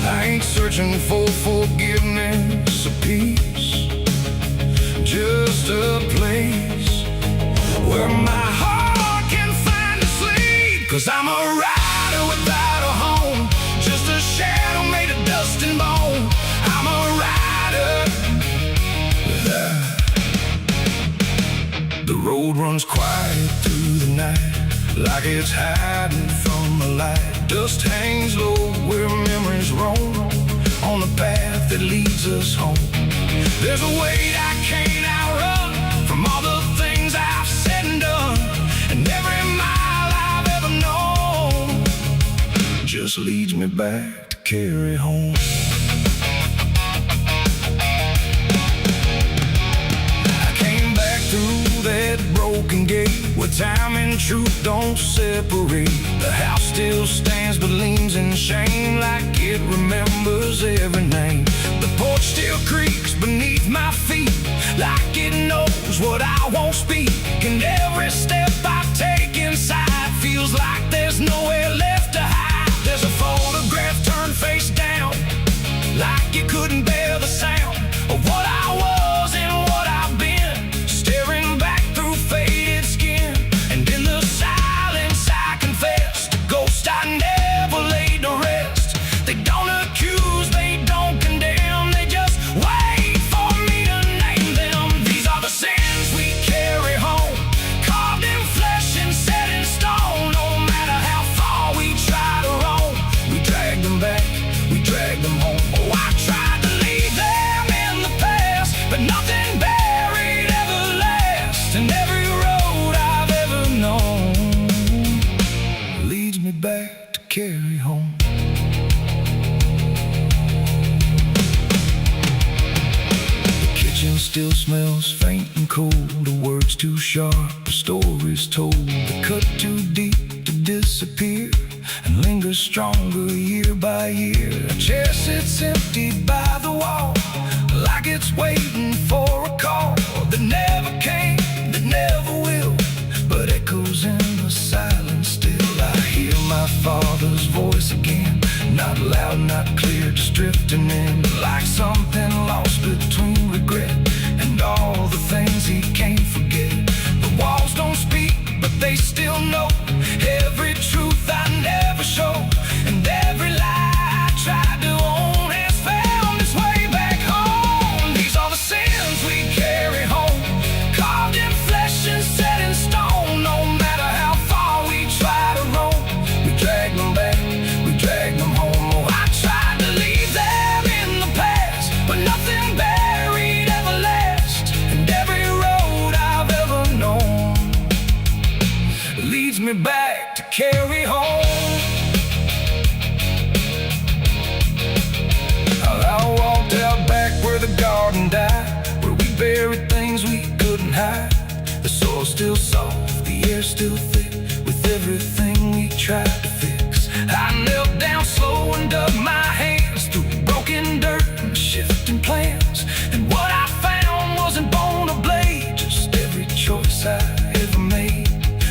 I ain't searching for forgiveness or peace, just a place where my heart can find a sleep. 'Cause I'm a rider without a home, just a shadow made of dust and bone. I'm a rider. The road runs quiet through the night, like it's hiding from the light. Dust hangs low where memories roam on the path that leads us home. There's a weight I can't outrun from all the things I've said and done, and every mile I've ever known just leads me back to carry home. I came back through that broken gate where time and truth don't separate. The house still stands but leans in shame, like it remembers every name. The porch still creaks beneath my feet, like it knows what I won't speak. And every step I take inside feels like there's nowhere left to hide. There's a photograph turned face down, like you couldn't bear the sound of what I was and what I've been, staring back through faded skin. And in the silence I confess to ghosts I never laid to rest. They don't accuse, they don't condemn, they just wait for me to name them. These are the sins we carry home, carved in flesh and set in stone. No matter how far we try to roam, we drag them back, we drag them home. Oh, I tried to leave them in the past, but nothing buried ever lasts. And every road I've ever known leads me back to carry home. The kitchen still smells faint and cold, the words too sharp, the stories told. They cut too deep to disappear and linger stronger year by year. A chair sits empty by the wall, like it's waiting for a call that never came, that never will, but echoes in the silence still. I hear my father's voice again, not loud, not clear, just drifting in, like something lost between regret and all the things he can't forget. The walls don't speak, but they still know every truth I never show, and every lie I tried to own has found its way back home. These are the sins we carry home, carved in flesh and set in stone. No matter how far we try to roam, we drag them back, we drag them home. Oh, I tried to leave them in the past, but nothing buried ever lasts. And every road I've ever known leads me back to carry home. I walked out back where the garden died, where we buried things we couldn't hide. The soil's still soft, the air's still thick, with everything we tried to fix. I knelt down slow and dug my hands through broken dirt and shifting plans. And what I found wasn't bone or blade, just every choice I ever made.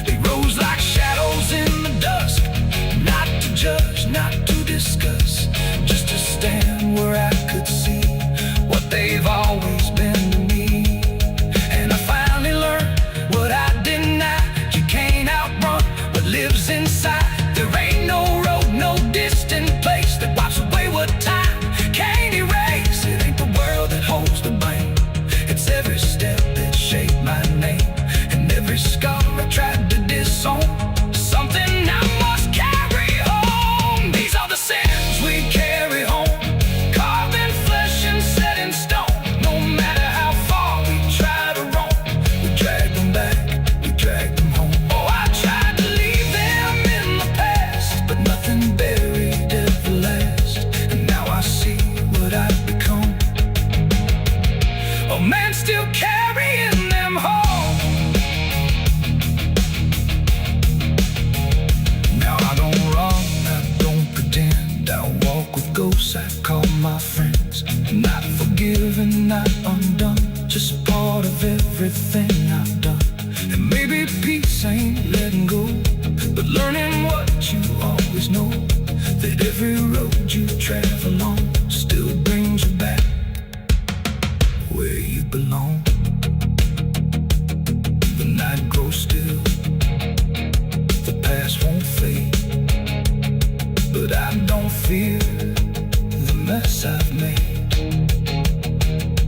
They rose like shadows in the dusk, not to judge, not to discuss, just to stand where I could see what they've always been to me. And I finally learned what I denied: you can't outrun what lives inside. There ain't no road, no distant place that wipes away what time can't erase. It ain't the world that holds the blame, it's every step that shaped my name, and every scar I tried to disown, something I must carry home. These are the sins we carry home, carved in flesh and set in stone. No matter how far we try to roam, we drag them back, we drag them home. Oh, I tried to leave them in the past, but nothing buried ever lasts. And now I see what I've become, a man still carrying them home. Now I don't run, I don't pretend, I walk with ghosts I call my friends. Not forgiven, not undone, just part of everything I've done. And maybe peace ain't letting go, but learning what you always know, that every road you travel on still brings you back where you belong. The night grows still, the past won't fade, but I don't fear the mess I've made.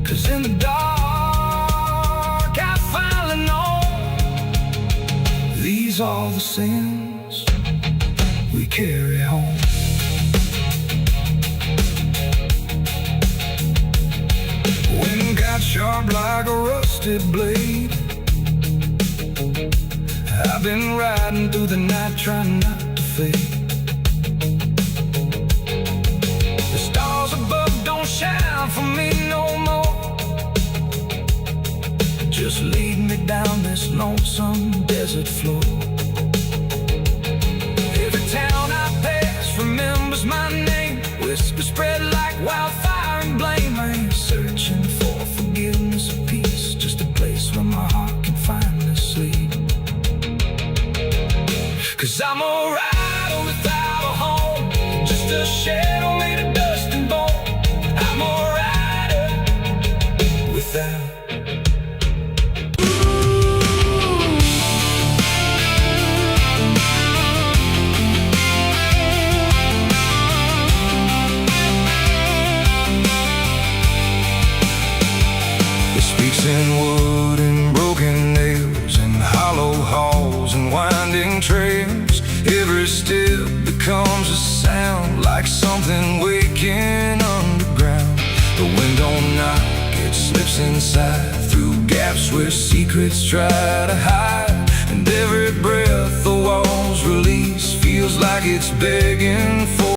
'Cause in the dark I finally know these carries all the sins we carry home. Wind got sharp like a rusted blade. I've been riding through the night trying not to fade. The stars above don't shine for me no more. Just lead me down this lonesome desert floor. Every town I pass remembers my name. Whispers spread like wildfire and blame. I ain't searching for forgiveness or peace, just a place where my heart can finally sleep. 'Cause I'm a rider without a home, just a shadow made of dust and bone. I'm a rider without. Speaks in wood and broken nails, and hollow halls and winding trails. Every step becomes a sound, like something waking underground. The wind don't knock, it slips inside, through gaps where secrets try to hide. And every breath the walls release feels like it's begging